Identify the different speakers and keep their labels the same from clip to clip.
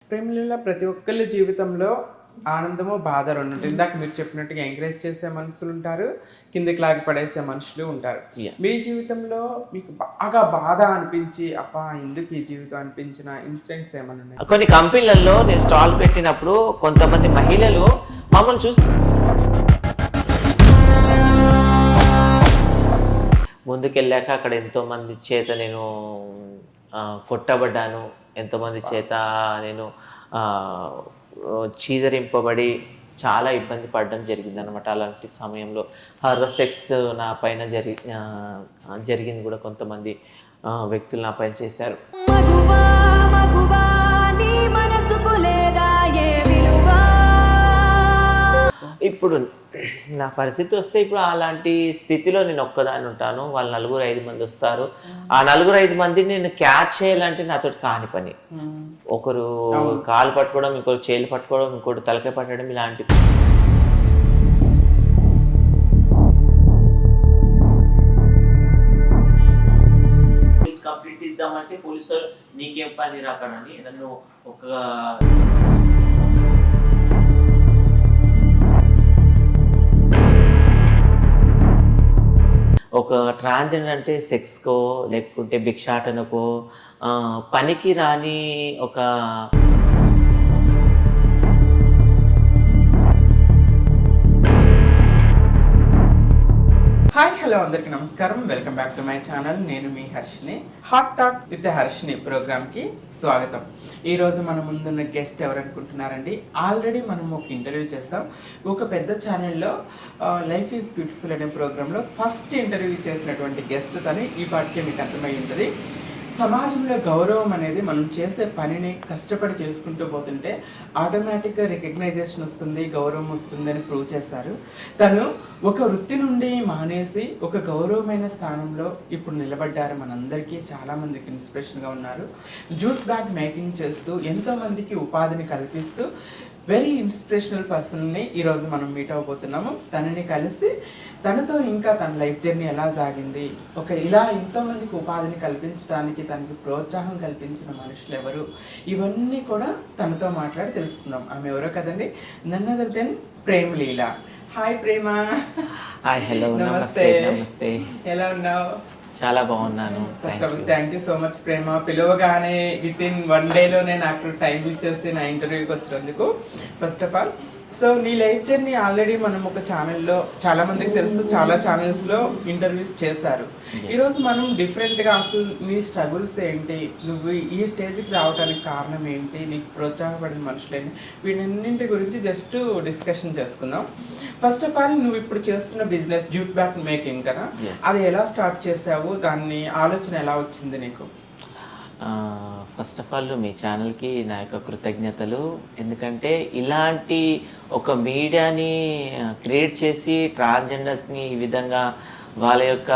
Speaker 1: ప్రేమలీల ప్రతి ఒక్కళ్ళ జీవితంలో ఆనందము, బాధ రెండుంటాయి. ఇందాక మీరు చెప్పినట్టుగా ఎంకరేజ్ చేసే మనుషులు ఉంటారు, కిందకి లాగి పడేసే మనుషులు ఉంటారు.
Speaker 2: యాహ్!
Speaker 1: మీ జీవితంలో మీకు బాగా బాధ అనిపించి, అబ్బా! ఎందుకు ఈ జీవితం అనిపించిన ఇన్సిడెంట్స్ ఏమైనా ఉన్నాయా?
Speaker 2: కొన్ని కంపెనీలలో నేను స్టాల్ పెట్టినప్పుడు కొంతమంది మహిళలు మమ్మల్ని చూసి ముందుకెళ్ళాక అక్కడ ఎంతోమంది చేత నేను కొట్టబడ్డాను. ఎంతోమంది చేత నేను చీదరింపబడి చాలా ఇబ్బంది పడడం జరిగిందనమాట. అలాంటి సమయంలో హర్రర్ సెక్స్ నా పైన జరిగింది కూడా. కొంతమంది వ్యక్తులు నా పైన చేశారు.
Speaker 3: మగువా మగువా నీ మనసుకు లేదా ఏ విలువా.
Speaker 2: ఇప్పుడు నా పరిస్థితి వస్తే ఇప్పుడు అలాంటి స్థితిలో నేను ఒక్కదాన్ని ఉంటాను. వాళ్ళు 4-5 మంది వస్తారు. ఆ 4-5 మందిని నేను క్యాచ్ చేయాలంటే నాతో కాని పని. ఒకరు కాలు పట్టుకోవడం, ఇంకొకరు చేతులు పట్టుకోవడం, ఇంకోటి తలకాయ పట్టడం, ఇలాంటి కంప్లీట్ ఇద్దామంటే పోలీసులు నీకేం పని రాకనని నన్ను ఒక ట్రాన్స్జెండర్ అంటే సెక్స్కో లేకుంటే భిక్షాటనకో పనికి రాని ఒక
Speaker 1: హాయ్ హలో అందరికీ నమస్కారం. Welcome back to my channel. నేను మీ Harshini. Hot talk with Harshini ప్రోగ్రామ్కి స్వాగతం. ఈరోజు మన ముందున్న గెస్ట్ ఎవరు అనుకుంటున్నారండి? ఆల్రెడీ మనం ఒక ఇంటర్వ్యూ చేస్తాం ఒక పెద్ద ఛానల్లో. లైఫ్ ఈజ్ బ్యూటిఫుల్ అనే ప్రోగ్రాంలో ఫస్ట్ ఇంటర్వ్యూ చేసినటువంటి గెస్ట్ తని. ఈ పాటికే మీకు అర్థమై ఉంటుంది. సమాజంలో గౌరవం అనేది మనం చేసే పనిని కష్టపడి చేసుకుంటూ పోతుంటే ఆటోమేటిక్గా రికగ్నైజేషన్ వస్తుంది, గౌరవం వస్తుంది అని ప్రూవ్ చేస్తారు. తను ఒక వృత్తి నుండి మానేసి ఒక గౌరవమైన స్థానంలో ఇప్పుడు నిలబడ్డారు. మనందరికీ చాలామందికి ఇన్స్పిరేషన్గా ఉన్నారు. జూట్ బ్యాగ్ మేకింగ్ చేస్తూ ఎంతోమందికి ఉపాధిని కల్పిస్తూ వెరీ ఇన్స్పిరేషనల్ పర్సన్ని ఈరోజు మనం మీట్ అవ్వబోతున్నాము. తనని కలిసి తనతో ఇంకా తన లైఫ్ జర్నీ ఎలా సాగింది, ఇలా ఎంతోమందికి ఉపాధిని కల్పించడానికి తనకి ప్రోత్సాహం కల్పించిన మనుషులు ఎవరు, ఇవన్నీ కూడా తనతో మాట్లాడి తెలుసుకుందాం. ఆమె ఎవరో కదండి, none other than Premleela. Hi Prema.
Speaker 2: Hi hello నమస్తే. నమస్తే,
Speaker 1: ఎలా ఉన్నావు?
Speaker 2: చాలా బాగున్నాను.
Speaker 1: First of all thank you so much Prema. పిలవగానే విత్ ఇన్ 1 డేలోనే నాకు టైం ఇచ్చేసి నా ఇంటర్వ్యూకి వచ్చినందుకు ఫస్ట్ ఆఫ్ ఆల్. సో నీ లైఫ్ జర్నీ ఆల్రెడీ మనం ఒక ఛానల్లో చాలా మందికి తెలుసు, చాలా ఛానల్స్లో ఇంటర్వ్యూస్ చేశారు. ఈరోజు మనం డిఫరెంట్గా అసలు నీ స్ట్రగుల్స్ ఏంటి, నువ్వు ఈ స్టేజ్కి రావడానికి కారణం ఏంటి, నీకు ప్రోత్సాహపడిన మనుషులేంటి, వీటన్నింటి గురించి జస్ట్ డిస్కషన్ చేసుకుందాం. ఫస్ట్ ఆఫ్ ఆల్ నువ్వు ఇప్పుడు చేస్తున్న బిజినెస్ జూట్ బ్యాగ్ మేకింగ్ కదా, అది ఎలా స్టార్ట్ చేసావు, దాన్ని ఆలోచన ఎలా వచ్చింది నీకు?
Speaker 2: ఫస్ట్ ఆఫ్ ఆల్ మీ ఛానల్కి నా యొక్క కృతజ్ఞతలు. ఎందుకంటే ఇలాంటి ఒక మీడియాని క్రియేట్ చేసి ట్రాన్స్జెండర్స్ని ఈ విధంగా వాళ్ళ యొక్క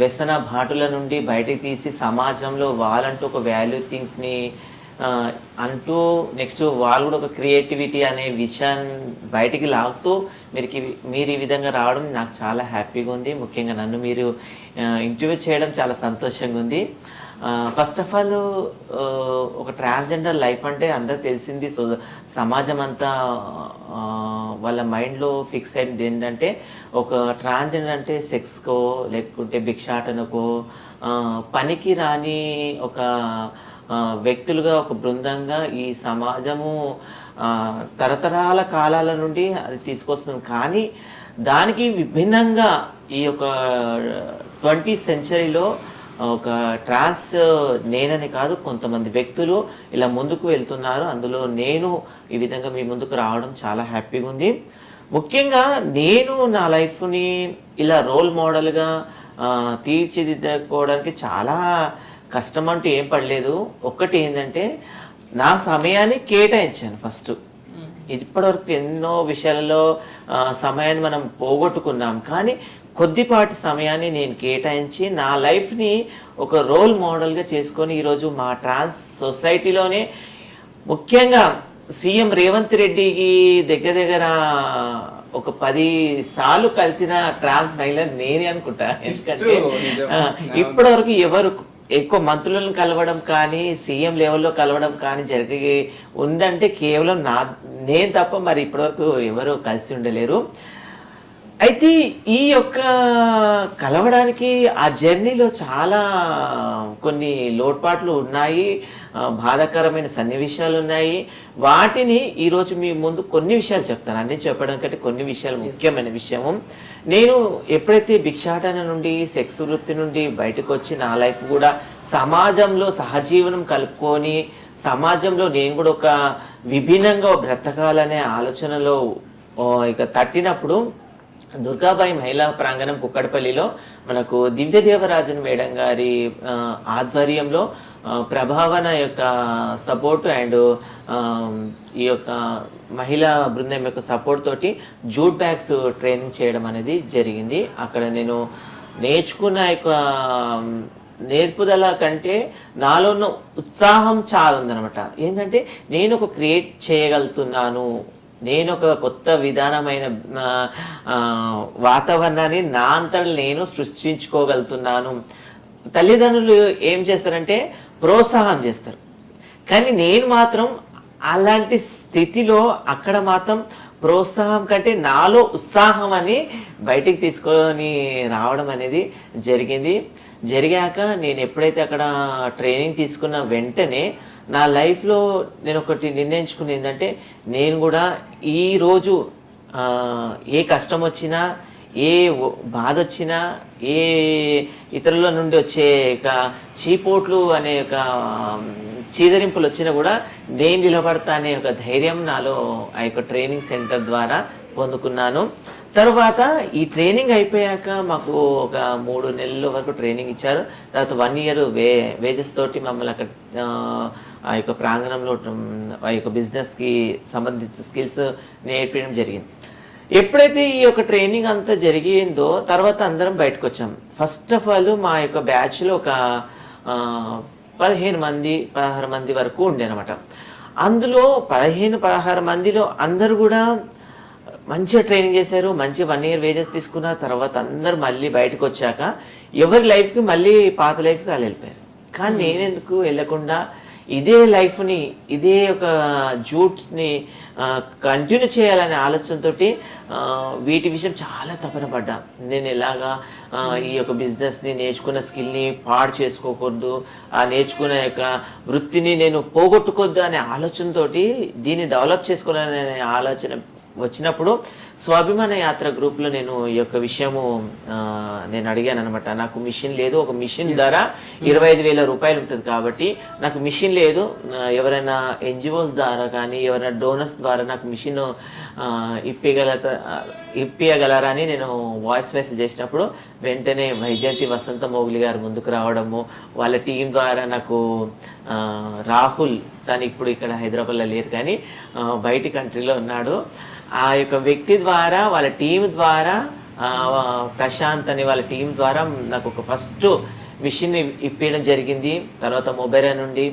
Speaker 2: వ్యసన బాటుల నుండి బయటికి తీసి సమాజంలో వాళ్ళంటూ ఒక వాల్యూ థింగ్స్ని అంటూ నెక్స్ట్ వాళ్ళు కూడా ఒక క్రియేటివిటీ అనే విషయాన్ని బయటికి లాగుతూ మీరు ఈ విధంగా రావడం నాకు చాలా హ్యాపీగా ఉంది. ముఖ్యంగా నన్ను మీరు ఇంటర్వ్యూ చేయడం చాలా సంతోషంగా ఉంది. ఫస్ట్ ఆఫ్ ఆల్ ఒక ట్రాన్స్జెండర్ లైఫ్ అంటే అందరికి తెలిసింది. సో సమాజం అంతా వాళ్ళ మైండ్లో ఫిక్స్ అయింది ఏంటంటే ఒక ట్రాన్స్జెండర్ అంటే సెక్స్కో లేకుంటే భిక్షాటనకో పనికి రాని ఒక వ్యక్తులుగా, ఒక బృందంగా ఈ సమాజము తరతరాల కాలాల నుండి అది తీసుకొస్తుంది. కానీ దానికి విభిన్నంగా ఈ యొక్క 20th సెంచరీలో ఒక ట్రాన్స్ నేనని కాదు కొంతమంది వ్యక్తులు ఇలా ముందుకు వెళ్తున్నారు. అందులో నేను ఈ విధంగా మీ ముందుకు రావడం చాలా హ్యాపీగా ఉంది. ముఖ్యంగా నేను నా లైఫ్ని ఇలా రోల్ మోడల్గా తీర్చిదిద్దుకోవడానికి చాలా కష్టం అంటూ ఏం పడలేదు. ఒక్కటి ఏంటంటే నా సమయాన్ని కేటాయించాను. ఫస్ట్ ఇప్పటివరకు ఎన్నో విషయాలలో సమయాన్ని మనం పోగొట్టుకున్నాం, కానీ కొద్దిపాటి సమయాన్ని నేను కేటాయించి నా లైఫ్ని ఒక రోల్ మోడల్గా చేసుకొని ఈరోజు మా ట్రాన్స్ సొసైటీలోనే ముఖ్యంగా సీఎం రేవంత్ రెడ్డికి దగ్గర ఒక 10 సార్లు కలిసిన ట్రాన్స్ మహిళ నేనే అనుకుంటా. ఎందుకంటే ఇప్పటివరకు ఎవరు ఎక్కువ మంత్రులను కలవడం కానీ సీఎం లెవెల్లో కలవడం కానీ జరిగి ఉందంటే కేవలం నేను తప్ప మరి ఇప్పటివరకు ఎవరు కలిసి ఉండలేరు. అయితే ఈ యొక్క కలవడానికి ఆ జర్నీలో చాలా కొన్ని లోటుపాట్లు ఉన్నాయి, బాధాకరమైన సన్నివేశాలు ఉన్నాయి. వాటిని ఈరోజు మీ ముందు కొన్ని విషయాలు చెప్తాను. అన్నీ చెప్పడం కంటే కొన్ని విషయాలు ముఖ్యమైన విషయము. నేను ఎప్పుడైతే భిక్షాటన నుండి సెక్స్ వృత్తి నుండి బయటకు వచ్చి నా లైఫ్ కూడా సమాజంలో సహజీవనం కలుపుకొని సమాజంలో నేను కూడా ఒక విభిన్నంగా బ్రతకాలనే ఆలోచనలో ఇక తట్టినప్పుడు దుర్గాబాయి మహిళా ప్రాంగణం కుక్కడపల్లిలో మనకు దివ్యదేవరాజన్ మేడం గారి ఆధ్వర్యంలో ప్రభావన యొక్క సపోర్ట్ అండ్ ఈ యొక్క మహిళా బృందం యొక్క సపోర్ట్ తోటి జూట్ బ్యాగ్స్ ట్రైనింగ్ చేయడం అనేది జరిగింది. అక్కడ నేను నేర్చుకున్న యొక్క నేర్పుదల కంటే నాలో ఉన్న ఉత్సాహం చాలా ఉందన్నమాట. ఏంటంటే నేను ఒక క్రియేట్ చేయగలుగుతున్నాను, నేను ఒక కొత్త విధానమైన వాతావరణాన్ని నా అంతటా నేను సృష్టించుకోగలుగుతున్నాను. తల్లిదండ్రులు ఏం చేస్తారంటే ప్రోత్సాహం చేస్తారు, కానీ నేను మాత్రం అలాంటి స్థితిలో అక్కడ మాత్రం ప్రోత్సాహం కంటే నాలో ఉత్సాహం అని బయటికి తీసుకొని రావడం అనేది జరిగాక నేను ఎప్పుడైతే అక్కడ ట్రైనింగ్ తీసుకున్న వెంటనే నా లైఫ్లో నేను ఒకటి నిర్ణయించుకుని ఏంటంటే నేను కూడా ఈరోజు ఏ కష్టం వచ్చినా ఏ బాధ వచ్చినా ఏ ఇతరుల నుండి వచ్చే చీపోట్లు అనే ఒక చీదరింపులు వచ్చినా కూడా నేను నిలబడతా అనే ఒక ధైర్యం నాలో ఆ యొక్క ట్రైనింగ్ సెంటర్ ద్వారా పొందుకున్నాను. తర్వాత ఈ ట్రైనింగ్ అయిపోయాక మాకు ఒక 3 నెలల వరకు ట్రైనింగ్ ఇచ్చారు. తర్వాత 1 ఇయర్ వేజెస్ తోటి మమ్మల్ని అక్కడ ఆ యొక్క ప్రాంగణంలో ఆ యొక్క బిజినెస్కి సంబంధించిన స్కిల్స్ నేర్పించడం జరిగింది. ఎప్పుడైతే ఈ యొక్క ట్రైనింగ్ అంతా జరిగిందో తర్వాత అందరం బయటకు వచ్చాం. ఫస్ట్ ఆఫ్ ఆల్ మా యొక్క బ్యాచ్లో ఒక 16 మంది వరకు ఉండే అనమాట. అందులో 16 మందిలో అందరూ కూడా మంచిగా ట్రైనింగ్ చేశారు, మంచి 1 ఇయర్ వేజెస్ తీసుకున్న తర్వాత అందరు మళ్ళీ బయటకు వచ్చాక ఎవరి లైఫ్కి మళ్ళీ పాత లైఫ్కి వాళ్ళు వెళ్ళిపోయారు. కానీ నేనెందుకు వెళ్ళకుండా ఇదే లైఫ్ని ఇదే ఒక జూట్స్ని కంటిన్యూ చేయాలనే ఆలోచనతో వీటి విషయం చాలా తపన పడ్డా. నేను ఎలాగా ఈ యొక్క బిజినెస్ని నేర్చుకున్న స్కిల్ని పాడు చేసుకోకూడదు, ఆ నేర్చుకున్న యొక్క వృత్తిని నేను పోగొట్టుకోవద్దు అనే ఆలోచనతో దీన్ని డెవలప్ చేసుకోవాలనే ఆలోచన వచ్చినప్పుడు స్వాభిమాన యాత్ర గ్రూప్లో నేను ఈ యొక్క విషయము నేను అడిగాను అనమాట. నాకు మిషన్ లేదు, ఒక మిషన్ ధర 25,000 రూపాయలు ఉంటుంది కాబట్టి నాకు మిషన్ లేదు, ఎవరైనా ఎన్జిఓస్ ద్వారా కానీ ఎవరైనా డోనర్స్ ద్వారా నాకు మిషన్ ఇప్పియగలరా అని నేను వాయిస్ మెసేజ్ చేసినప్పుడు వెంటనే వైజయంతి వసంత మోగులి గారు ముందుకు రావడము, వాళ్ళ టీం ద్వారా నాకు రాహుల్, తను ఇప్పుడు ఇక్కడ హైదరాబాద్లో లేరు కానీ బయటి కంట్రీలో ఉన్నాడు, ఆ యొక్క వ్యక్తి ద్వారా వాళ్ళ టీం ద్వారా ప్రశాంత్ అని వాళ్ళ టీం ద్వారా నాకు ఒక ఫస్ట్ మిషన్ ఇప్పించడం జరిగింది. తర్వాత మొబైరా నుండి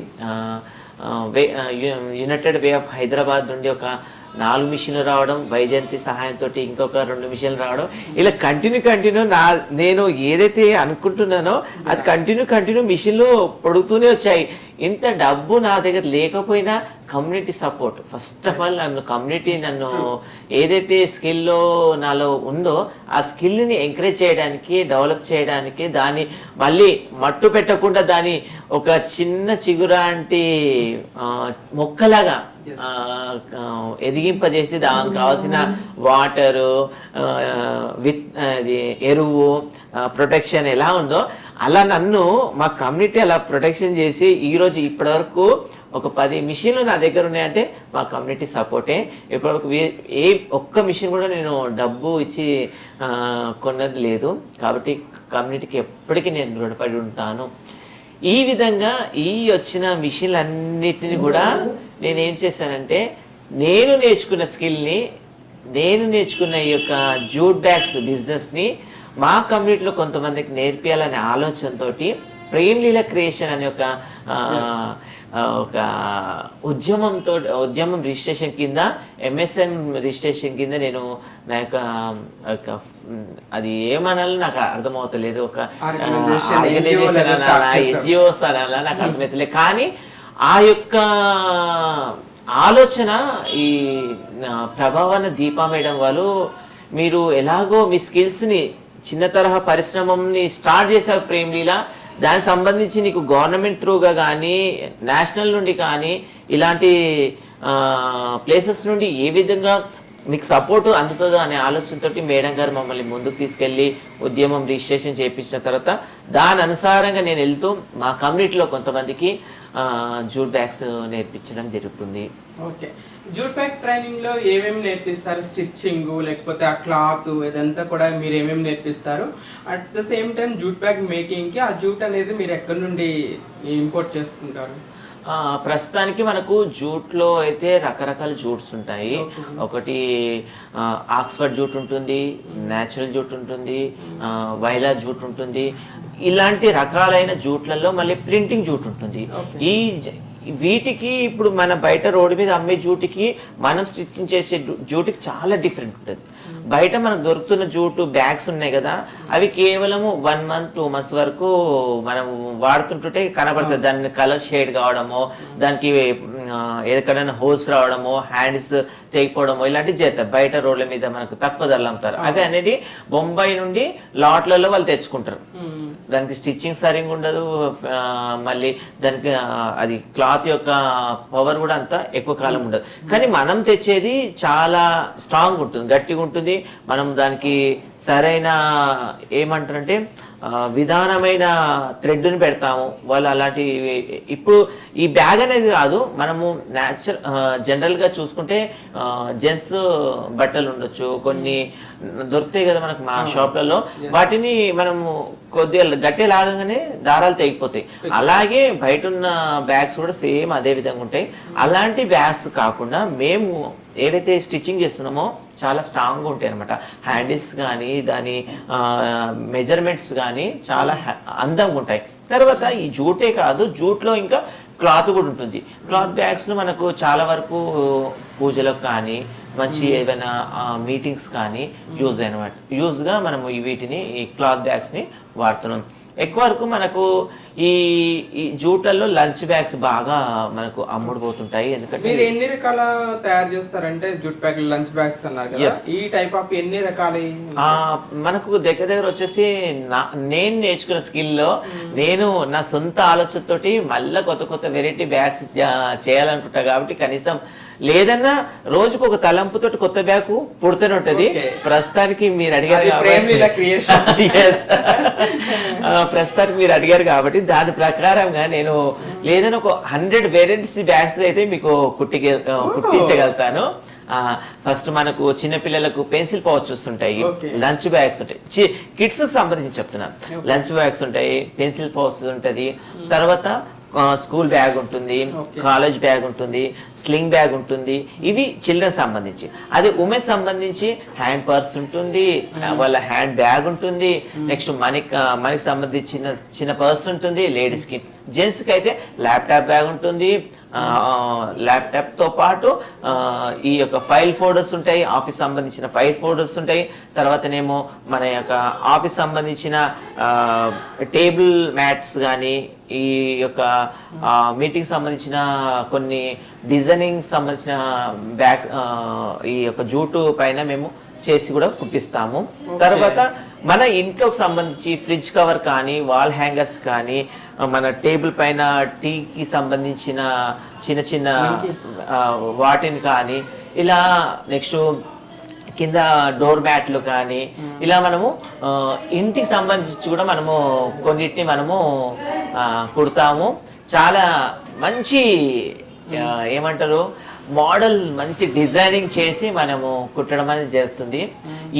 Speaker 2: యునైటెడ్ వే ఆఫ్ హైదరాబాద్ నుండి ఒక 4 మిషన్లు రావడం, వైజయంతి సహాయంతో ఇంకొక 2 మిషన్లు రావడం, ఇలా కంటిన్యూ నేను ఏదైతే అనుకుంటున్నానో అది కంటిన్యూ మిషన్లు పడుతూనే వచ్చాయి. ఇంత డబ్బు నా దగ్గర లేకపోయినా community support, first of all నన్ను ఏదైతే స్కిల్లో నాలో ఉందో ఆ స్కిల్ని ఎంకరేజ్ చేయడానికి, డెవలప్ చేయడానికి, దాన్ని మళ్ళీ మట్టు పెట్టకుండా దాన్ని ఒక చిన్న చిగురాంటి మొక్కలాగా ఎదిగింపజేసి దానికి కావాల్సిన వాటరు, ఎరువు, ప్రొటెక్షన్ ఎలా ఉందో అలా నన్ను మా కమ్యూనిటీ అలా ప్రొటెక్షన్ చేసి ఈరోజు ఇప్పటివరకు ఒక 10 మిషన్లు నా దగ్గర ఉన్నాయంటే మా కమ్యూనిటీ సపోర్టే. ఇప్పటివరకు ఒక్క మిషన్ కూడా నేను డబ్బు ఇచ్చి కొన్నది లేదు. కాబట్టి కమ్యూనిటీకి ఎప్పటికీ నేను రుణపడి ఉంటాను. ఈ విధంగా ఈ వచ్చిన మిషన్లన్నిటిని కూడా నేనేం చేశానంటే నేను నేర్చుకున్న స్కిల్ని, నేను నేర్చుకున్న ఈ యొక్క జూట్ బ్యాగ్స్ బిజినెస్ని మా కమ్యూనిటీలో కొంతమందికి నేర్పియాలనే ఆలోచనతో ప్రేమ్లీల క్రియేషన్ అనే ఒక ఒక ఉద్యమం రిజిస్ట్రేషన్ కింద MSM రిజిస్ట్రేషన్ కింద నేను నా యొక్క అది ఏమనాలో నాకు అర్థమవుతలేదు, ఒక ఆర్గనైజేషన్ అనాలా NGOs అనాలా నాకు అర్థమవుతలేదు. కానీ ఆ యొక్క ఆలోచన ఈ ప్రభావన దీపా మేడం వాళ్ళు, మీరు ఎలాగో మీ స్కిల్స్ని చిన్న తరహా పరిశ్రమని స్టార్ట్ చేశారు ప్రేమ్లీలా, దానికి సంబంధించి నీకు గవర్నమెంట్ త్రూగా కానీ నేషనల్ నుండి కానీ ఇలాంటి ప్లేసెస్ నుండి ఏ విధంగా మీకు సపోర్ట్ అందుతుందో అనే ఆలోచనతో మేడం గారు మమ్మల్ని ముందుకు తీసుకెళ్ళి ఉద్యమం రిజిస్ట్రేషన్ చేయించిన తర్వాత దాని అనుసారంగా నేను వెళ్తూ మా కమ్యూనిటీలో కొంతమందికి జూట్ బ్యాగ్స్ నేర్పించడం జరుగుతుంది.
Speaker 1: ఓకే, జూట్ బ్యాగ్ ట్రైనింగ్ లో ఏమేమి నేర్పిస్తారు? స్టిచ్చింగ్ లేకపోతే ఆ క్లాత్ ఇదంతా కూడా మీరు ఏమేమి నేర్పిస్తారు? At the same time jute bag making కి ఆ జూట్ అనేది మీరు ఎక్కడి నుండి ఇంపోర్ట్ చేసుకుంటారు?
Speaker 2: ప్రస్తుతానికి మనకు జూట్లో అయితే రకరకాల జూట్స్ ఉంటాయి. ఒకటి ఆక్స్ఫర్డ్ జూట్ ఉంటుంది, న్యాచురల్ జూట్ ఉంటుంది, వైలా జూట్ ఉంటుంది. ఇలాంటి రకాలైన జూట్లలో మళ్ళీ ప్రింటింగ్ జూట్ ఉంటుంది. వీటికి ఇప్పుడు మన బయట రోడ్డు మీద అమ్మే జూటికి మనం స్టిచ్చింగ్ చేసే జూటికి చాలా డిఫరెంట్ ఉంటుంది. బయట మనకు దొరుకుతున్న జూటు బ్యాగ్స్ ఉన్నాయి కదా, అవి కేవలము 1 month 2 months వరకు మనం వాడుతుంటుంటే కనబడుతుంది. దాని కలర్ షేడ్ కావడమో, దానికి ఎక్కడైనా హోల్స్ రావడమో, హ్యాండ్స్ తెగిపోవడమో ఇలాంటివి చేస్తారు. బయట రోడ్ల మీద మనకు తక్కువ ధరలు అమ్ముతారు. అవి అనేది బొంబాయి నుండి లాట్లలో వాళ్ళు తెచ్చుకుంటారు. దానికి స్టిచ్చింగ్ సరిగ్గా ఉండదు, మళ్ళీ దానికి అది క్లాత్ యొక్క పవర్ కూడా అంత ఎక్కువ కాలం ఉండదు. కానీ మనం తెచ్చేది చాలా స్ట్రాంగ్ ఉంటుంది, గట్టిగా ఉంటుంది. మనం దానికి సరైన ఏమంటారంటే విధానమైన థ్రెడ్ని పెడతాము. వాళ్ళు అలాంటి ఇప్పుడు ఈ బ్యాగ్ అనేది కాదు, మనము జనరల్గా చూసుకుంటే జెంట్స్ బట్టలు ఉండొచ్చు, కొన్ని దొరుకుతాయి కదా మనకు మా షాప్లలో. వాటిని మనము కొద్దిగా గట్టి లాగంగానే దారాలు తెగిపోతాయి. అలాగే బయట ఉన్న బ్యాగ్స్ కూడా సేమ్ అదే విధంగా ఉంటాయి. అలాంటి బ్యాగ్స్ కాకుండా మేము ఏవైతే స్టిచ్చింగ్ చేస్తున్నామో చాలా స్ట్రాంగ్గా ఉంటాయి అనమాట. హ్యాండిల్స్ కానీ దాని మెజర్మెంట్స్ కానీ చాలా అందంగా ఉంటాయి. తర్వాత ఈ జూటే కాదు, జూట్లో ఇంకా క్లాత్ కూడా ఉంటుంది. క్లాత్ బ్యాగ్స్లో మనకు చాలా వరకు పూజలకు కానీ మంచి ఏదైనా మీటింగ్స్ కానీ యూజ్గా మనము వీటిని ఈ క్లాత్ బ్యాగ్స్ని వాడుతున్నాం. ఎక్కువ వరకు మనకు ఈ జూట్లలో లంచ్ బ్యాగ్స్ బాగా మనకు అమ్ముడుపోతుంటాయి. ఎందుకంటే
Speaker 1: మీరు ఎన్ని రకాల తయారు చేస్తారంటే జూట్ బ్యాగ్ లంచ్ బ్యాగ్స్ అన్నారు కదా, ఈ టైప్ ఆఫ్ ఎన్ని రకాలు
Speaker 2: మనకు దగ్గర వచ్చేసి నేను నేర్చుకున్న స్కిల్లో నేను నా సొంత ఆలోచనతోటి మళ్ళీ కొత్త వెరైటీ బ్యాగ్స్ చేయాలనుకుంటా. కాబట్టి కనీసం లేదన్నా రోజుకు ఒక తలంపుతో కొత్త బ్యాగ్ పుడుతూనే ఉంటది. ప్రస్తుతానికి మీరు అడిగారు కాబట్టి దాని ప్రకారంగా నేను లేదన్నా ఒక 100 వెరైటీస్ బ్యాగ్స్ అయితే మీకు కుట్టించగలుగుతాను. ఫస్ట్ మనకు చిన్నపిల్లలకు పెన్సిల్ పౌచ్ వస్తుంటాయి, లంచ్ బ్యాగ్స్ ఉంటాయి. కిడ్స్ కి సంబంధించి చెప్తున్నాను. లంచ్ బ్యాగ్స్ ఉంటాయి, పెన్సిల్ పౌచ్ ఉంటుంది, తర్వాత స్కూల్ బ్యాగ్ ఉంటుంది, కాలేజ్ బ్యాగ్ ఉంటుంది, స్లింగ్ బ్యాగ్ ఉంటుంది. ఇవి చిల్డ్రన్ సంబంధించి. అదే ఉమెన్ సంబంధించి హ్యాండ్ పర్స్ ఉంటుంది, వాళ్ళ హ్యాండ్ బ్యాగ్ ఉంటుంది, నెక్స్ట్ మనకి సంబంధించిన చిన్న పర్స్ ఉంటుంది లేడీస్ కి. జెంట్స్ కి అయితే ల్యాప్టాప్ బ్యాగ్ ఉంటుంది, ల్యాప్టాప్ తో పాటు ఈ యొక్క ఫైల్ ఫోల్డర్స్ ఉంటాయి, ఆఫీస్ సంబంధించిన ఫైల్ ఫోల్డర్స్ ఉంటాయి. తర్వాతనేమో మన యొక్క ఆఫీస్ సంబంధించిన టేబుల్ మ్యాట్స్ కానీ, ఈ యొక్క మీటింగ్ సంబంధించిన కొన్ని డిజైనింగ్ సంబంధించిన బ్యాగ్ ఈ యొక్క జూటు పైన మేము చేసి కూడా కుట్టిస్తాము. తర్వాత మన ఇంట్లోకి సంబంధించి ఫ్రిడ్జ్ కవర్ కానీ, వాల్ హ్యాంగర్స్ కానీ, మన టేబుల్ పైన టీకి సంబంధించిన చిన్న వాటిని కానీ, ఇలా నెక్స్ట్ కింద డోర్ మ్యాట్లు కానీ, ఇలా మనము ఇంటికి సంబంధించి కూడా మనము కొన్నిటిని మనము కుడతాము. చాలా మంచి ఏమంటారు మోడల్, మంచి డిజైనింగ్ చేసి మనము కుట్టడం అనేది జరుగుతుంది.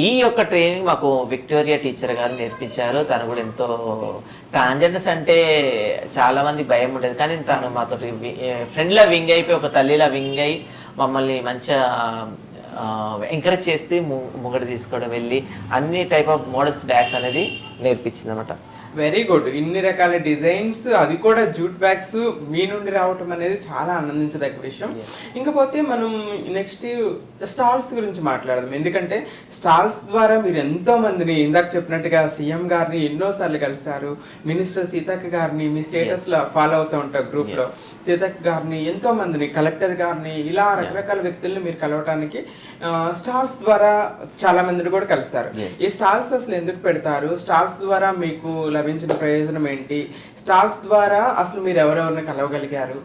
Speaker 2: ఈ యొక్క ట్రైనింగ్ మాకు విక్టోరియా టీచర్ గారు నేర్పించారు. తను కూడా ఎంతో ట్రాన్స్జెండర్స్ అంటే చాలా మంది భయం ఉండేది, కానీ తను మాతో ఫ్రెండ్లా వింగ్ అయిపోయి, ఒక తల్లిలా వింగ్ అయి మమ్మల్ని మంచిగా ఎంకరేజ్ చేస్తే ముంగడి తీసుకోవడం, వెళ్ళి అన్ని టైప్ ఆఫ్ మోడల్స్ బ్యాగ్స్ అనేది నేర్పించింది అనమాట.
Speaker 1: Very good. ఇన్ని రకాల డిజైన్స్, అది కూడా జూట్ బ్యాగ్స్ మీ నుండి రావటం అనేది చాలా ఆనందించదగ్గ విషయం. ఇంకపోతే మనం నెక్స్ట్ స్టాల్స్ గురించి మాట్లాడదాం. ఎందుకంటే స్టాల్స్ ద్వారా మీరు ఎంతో మందిని, ఇందాక చెప్పినట్టుగా సీఎం గారిని ఎన్నోసార్లు కలిశారు, మినిస్టర్ సీతక్క గారిని మీ స్టేటస్ లో ఫాలో అవుతూ ఉంటారు గ్రూప్ లో, సీతక్క గారిని, ఎంతో మందిని, కలెక్టర్ గారిని, ఇలా రకరకాల వ్యక్తుల్ని మీరు కలవటానికి స్టాల్స్ ద్వారా చాలా మందిని కూడా కలిశారు. ఈ స్టాల్స్ అసలు ఎందుకు పెడతారు, స్టాల్స్ ద్వారా మీకు లభించిన ప్రయోజనం ఏంటి, స్టాల్స్ ద్వారా అసలు మీరు ఎవరెవరిని కలవగలిగారు,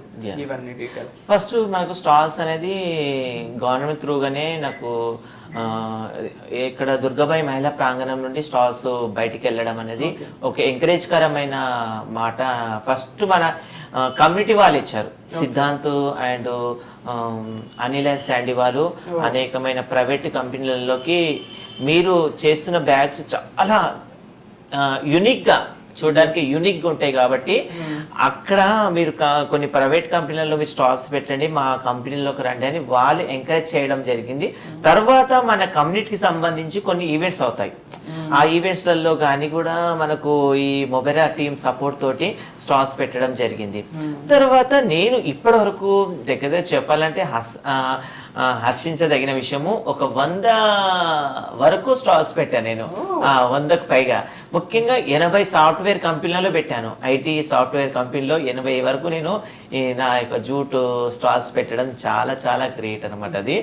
Speaker 1: ఇవన్నీ డీటెయిల్స్.
Speaker 2: ఫస్ట్ మనకు స్టాల్స్ అనేది గవర్నమెంట్ త్రూగానే నాకు ఇక్కడ దుర్గాబాయి మహిళా ప్రాంగణం నుండి స్టాల్స్ బయటికి వెళ్ళడం అనేది ఒక ఎంకరేజ్ కరమైన మాట. ఫస్ట్ మన కమ్యూనిటీ వాళ్ళు ఇచ్చారు. Siddhant and Anil and Sandy వాళ్ళు అనేకమైన ప్రైవేట్ కంపెనీలలోకి మీరు చేస్తున్న బ్యాగ్స్ చాలా యూనిక్గా, చూడడానికి యూనిక్గా ఉంటాయి కాబట్టి అక్కడ మీరు కొన్ని ప్రైవేట్ కంపెనీలలో మీరు స్టాల్స్ పెట్టండి, మా కంపెనీలోకి రండి అని వాళ్ళు ఎంకరేజ్ చేయడం జరిగింది. తర్వాత మన కమ్యూనిటీకి సంబంధించి కొన్ని ఈవెంట్స్ అవుతాయి. ఆ ఈవెంట్స్లలో కానీ కూడా మనకు ఈ మొబైరా టీమ్ సపోర్ట్ తోటి స్టాల్స్ పెట్టడం జరిగింది. తర్వాత నేను ఇప్పటి వరకు దగ్గర చెప్పాలంటే హర్షించదగిన విషయము, ఒక 100 వరకు స్టాల్స్ పెట్టాను నేను. 100కు పైగా, ముఖ్యంగా 80 సాఫ్ట్వేర్ కంపెనీలలో పెట్టాను. ఐటీ సాఫ్ట్వేర్ కంపెనీలో 80 వరకు నేను నా యొక్క జూట్ స్టాల్స్ పెట్టడం చాలా చాలా గ్రేట్ అనమాట. అది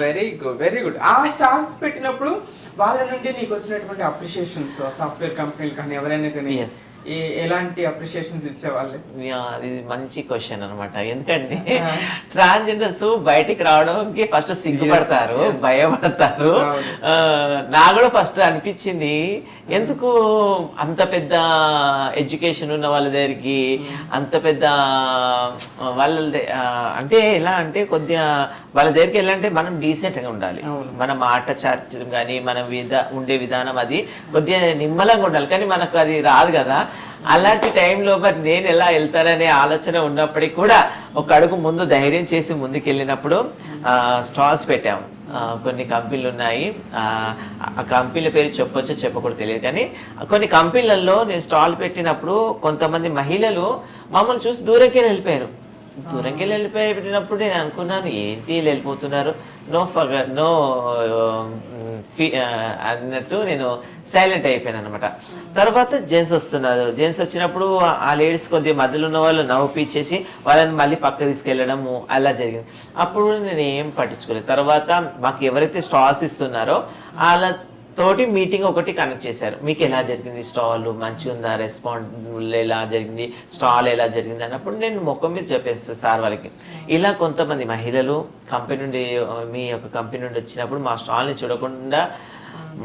Speaker 1: వెరీ గుడ్, వెరీ గుడ్. ఆ స్టాల్స్ పెట్టినప్పుడు వాళ్ళ నుండి నీకు వచ్చినటువంటి అప్రిషియేషన్స్, సాఫ్ట్వేర్ కంపెనీలు కానీ ఎవరైనా కానీ ఎలాంటి అప్రిషియేషన్స్ ఇచ్చేవాళ్ళు?
Speaker 2: అది మంచి క్వశ్చన్ అనమాట. ఎందుకంటే ట్రాన్స్జెండర్స్ బయటికి రావడానికి ఫస్ట్ సిగ్గుపడతారు, భయపడతారు. నాకు కూడా ఫస్ట్ అనిపించింది, ఎందుకు అంత పెద్ద ఎడ్యుకేషన్ ఉన్న వాళ్ళ దగ్గరికి, అంత పెద్ద వాళ్ళ అంటే ఎలా అంటే కొద్దిగా వాళ్ళ దగ్గరికి వెళ్ళాలంటే మనం డీసెంట్గా ఉండాలి, మన మాట చార్చడం కానీ మన ఉండే విధానం అది కొద్దిగా నిమ్మలంగా ఉండాలి. కానీ మనకు అది రాదు కదా. అలాంటి టైంలో మరి నేను ఎలా వెళ్తాననే ఆలోచన ఉన్నప్పటికీ కూడా ఒక అడుగు ముందు ధైర్యం చేసి ముందుకు వెళ్ళినప్పుడు స్టాల్స్ పెట్టాము. కొన్ని కంపెనీలు ఉన్నాయి, ఆ కంపెనీల పేరు చెప్పొచ్చో చెప్పకూడదు తెలియదు, కానీ కొన్ని కంపెనీలలో నేను స్టాల్ పెట్టినప్పుడు కొంతమంది మహిళలు మమ్మల్ని చూసి దూరంకి వెళ్ళిపోయారు. దూరంకి వెళ్ళిపోయినప్పుడు నేను అనుకున్నాను, ఏంటి వెళ్ళిపోతున్నారు, నో అన్నట్టు నేను సైలెంట్ అయిపోయాను అనమాట. తర్వాత జెంట్స్ వస్తున్నారు. జెంట్స్ వచ్చినప్పుడు ఆ లేడీస్ కొద్దిగా మధ్యలో ఉన్న వాళ్ళు నవ్వుపిచ్చేసి వాళ్ళని మళ్ళీ పక్క తీసుకెళ్ళడము అలా జరిగింది. అప్పుడు నేను ఏం పట్టించుకోలేదు. తర్వాత మాకు ఎవరైతే స్టాల్స్ ఇస్తున్నారో వాళ్ళ తోటి మీటింగ్ ఒకటి కండక్ట్ చేశారు. మీకు ఎలా జరిగింది, స్టాల్ మంచిగా ఉందా, రెస్పాన్స్ ఎలా జరిగింది, స్టాల్ ఎలా జరిగింది అన్నప్పుడు నేను ముఖం మీద చెప్పేస్తాను సార్ వాళ్ళకి. ఇలా కొంతమంది మహిళలు కంపెనీ నుండి, మీ యొక్క కంపెనీ నుండి వచ్చినప్పుడు మా స్టాల్ని చూడకుండా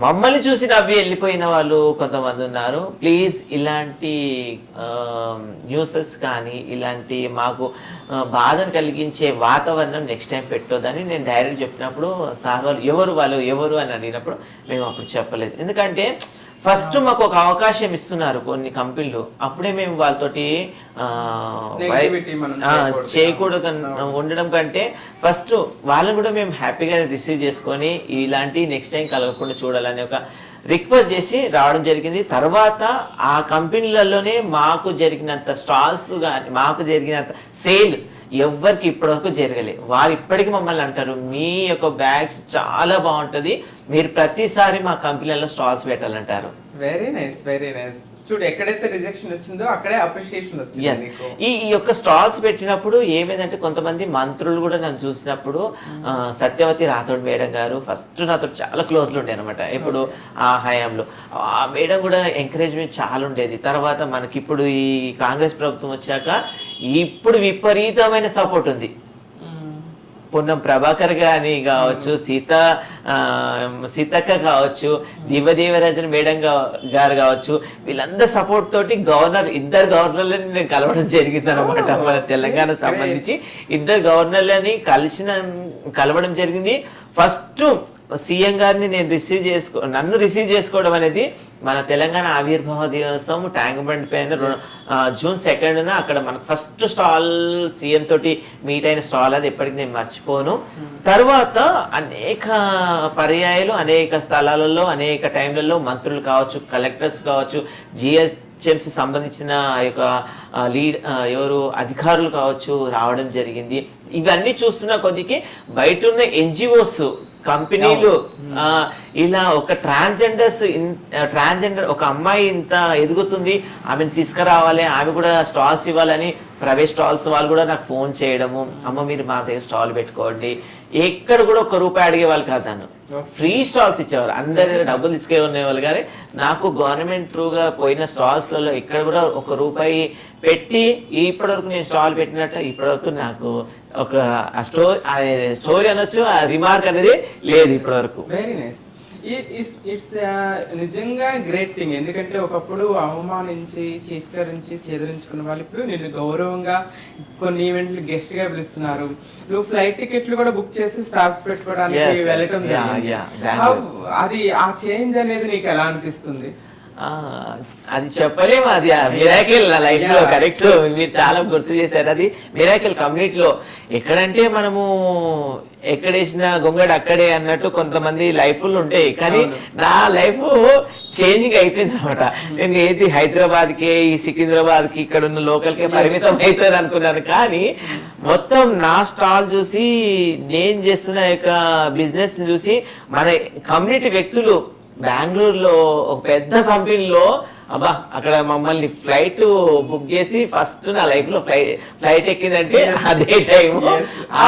Speaker 2: మమ్మల్ని చూసి నవ్వి వెళ్ళిపోయిన వాళ్ళు కొంతమంది ఉన్నారు. ప్లీజ్ ఇలాంటి న్యూసెస్ కానీ ఇలాంటి మాకు బాధను కలిగించే వాతావరణం నెక్స్ట్ టైం పెట్టొద్దని నేను డైరెక్ట్ చెప్పినప్పుడు సార్ వాళ్ళు ఎవరు అని అడిగినప్పుడు మేము అప్పుడు చెప్పలేదు. ఎందుకంటే ఫస్ట్ మాకు ఒక అవకాశం ఇస్తున్నారు కొన్ని కంపెనీలు, అప్పుడే మేము వాళ్ళతోటి చేయకూడదు ఉండడం కంటే ఫస్ట్ వాళ్ళని కూడా మేము హ్యాపీగా రిసీవ్ చేసుకొని ఇలాంటి నెక్స్ట్ టైం కలగకుండా చూడాలని ఒక రిక్వెస్ట్ చేసి రావడం జరిగింది. తర్వాత ఆ కంపెనీలలోనే మాకు జరిగినంత స్టాల్స్ కానీ మాకు జరిగినంత సేల్ ఎవ్వరికి ఇప్పటివరకు జరగలే. వారు ఇప్పటికీ మమ్మల్ని అంటారు, మీ యొక్క బ్యాగ్స్ చాలా బాగుంటుంది, మీరు ప్రతిసారి మా కంపెనీలో స్టాల్స్ పెట్టాలంటారు.
Speaker 1: Very nice, very nice. చూడు, ఎక్కడైతే రిజెక్షన్ వచ్చిందో అక్కడే అప్రిషియేషన్ వచ్చింది.
Speaker 2: ఈ యొక్క స్టాల్స్ పెట్టినప్పుడు ఏమైందంటే కొంతమంది మంత్రులు కూడా నన్ను చూసినప్పుడు సత్యవతి రాథోడ్ మేడం గారు ఫస్ట్ నాతో చాలా క్లోజ్లో ఉండే అనమాట. ఇప్పుడు ఆ హయాంలో ఆ మేడం కూడా ఎంకరేజ్మెంట్ చాలా ఉండేది. తర్వాత మనకి ఇప్పుడు ఈ కాంగ్రెస్ ప్రభుత్వం వచ్చాక ఇప్పుడు విపరీతమైన సపోర్ట్ ఉంది. పొన్నం ప్రభాకర్ గాని కావచ్చు, సీతక్క కావచ్చు, దివ్యదేవరాజన్ మేడం గారు కావచ్చు, వీళ్ళందరి సపోర్ట్ తోటి ఇద్దరు గవర్నర్లని నేను కలవడం జరిగింది అనమాట. మన తెలంగాణ సంబంధించి ఇద్దరు గవర్నర్లని కలవడం జరిగింది. ఫస్ట్ సీఎం గారిని నన్ను రిసీవ్ చేసుకోవడం అనేది మన తెలంగాణ ఆవిర్భావ దినోత్సవం ట్యాంక్ బండ్ పైన జూన్ 2న అక్కడ మనకు ఫస్ట్ స్టాల్ సీఎం తోటి మీట్ అయిన స్టాల్, అది ఎప్పటికీ నేను మర్చిపోను. తర్వాత అనేక పర్యాయాలు అనేక స్థలాలలో అనేక టైంలలో మంత్రులు కావచ్చు, కలెక్టర్స్ కావచ్చు, జిహెచ్ఎంసీ సంబంధించిన యొక్క ఎవరు అధికారులు కావచ్చు రావడం జరిగింది. ఇవన్నీ చూస్తున్న కొద్దికి బయట ఉన్న ఎన్జిఓస్, కంపెనీలు ఇలా ఒక ట్రాన్స్జెండర్ ఒక అమ్మాయి ఇంత ఎదుగుతుంది, ఆమెను తీసుకురావాలి, ఆమె కూడా స్టాల్స్ ఇవ్వాలని ప్రైవేట్ స్టాల్స్ వాళ్ళు కూడా నాకు ఫోన్ చేయడము, అమ్మ మీరు మా దగ్గర స్టాల్ పెట్టుకోండి. ఎక్కడ కూడా ఒక్క రూపాయి అడిగేవాళ్ళు కాదు, నన్ను ఫ్రీ స్టాల్స్ ఇచ్చేవారు. అందరి దగ్గర డబ్బులు తీసుకెళ్ళేవాళ్ళు కానీ నాకు గవర్నమెంట్ త్రూగా పోయిన స్టాల్స్లలో ఎక్కడ కూడా ఒక రూపాయి పెట్టి ఇప్పటివరకు నేను స్టాల్ పెట్టినట్టు ఇప్పటివరకు నాకు ఒక స్టోరీ అనొచ్చు, ఆ రిమార్క్ అనేది లేదు ఇప్పటివరకు.
Speaker 1: Very nice. ఇట్స్ నిజంగా గ్రేట్ థింగ్. ఎందుకంటే ఒకప్పుడు అవమానించి చిత్కరించి చెదిరించుకున్న వాళ్ళు ఇప్పుడు నిన్ను గౌరవంగా కొన్ని ఈవెంట్లు గెస్ట్ గా పిలుస్తున్నారు. నువ్వు ఫ్లైట్ టికెట్లు కూడా బుక్ చేసి స్టార్స్ పెట్టుకోవడానికి వెళ్ళటం అది ఆ చేంజ్ అనేది నీకు ఎలా అనిపిస్తుంది?
Speaker 2: అది చెప్పలేము, అది మిరాకిల్ నా లైఫ్ లో. కరెక్ట్, మీరు చాలా గుర్తు చేశారు. అది మిరాకిల్ కమ్యూనిటీలో. ఎక్కడంటే మనము ఎక్కడేసిన గొంగడు అక్కడే అన్నట్టు కొంతమంది లైఫ్లు ఉంటాయి, కానీ నా లైఫ్ చేంజింగ్ అయిపోయింది అనమాట. నేను ఏది హైదరాబాద్ కి, ఈ సికింద్రాబాద్ కి, ఇక్కడ ఉన్న లోకల్ కి పరిమితం అవుతాను అనుకున్నాను. కానీ మొత్తం నా స్టాల్ చూసి, నేను చేస్తున్న యొక్క బిజినెస్ చూసి మన కమ్యూనిటీ వ్యక్తులు బెంగళూరులో ఒక పెద్ద కంపెనీలో అబ్బా అక్కడ మమ్మల్ని ఫ్లైట్ బుక్ చేసి ఫస్ట్ నా లైఫ్ లో ఫ్లైట్ ఎక్కిందంటే అదే టైం. ఆ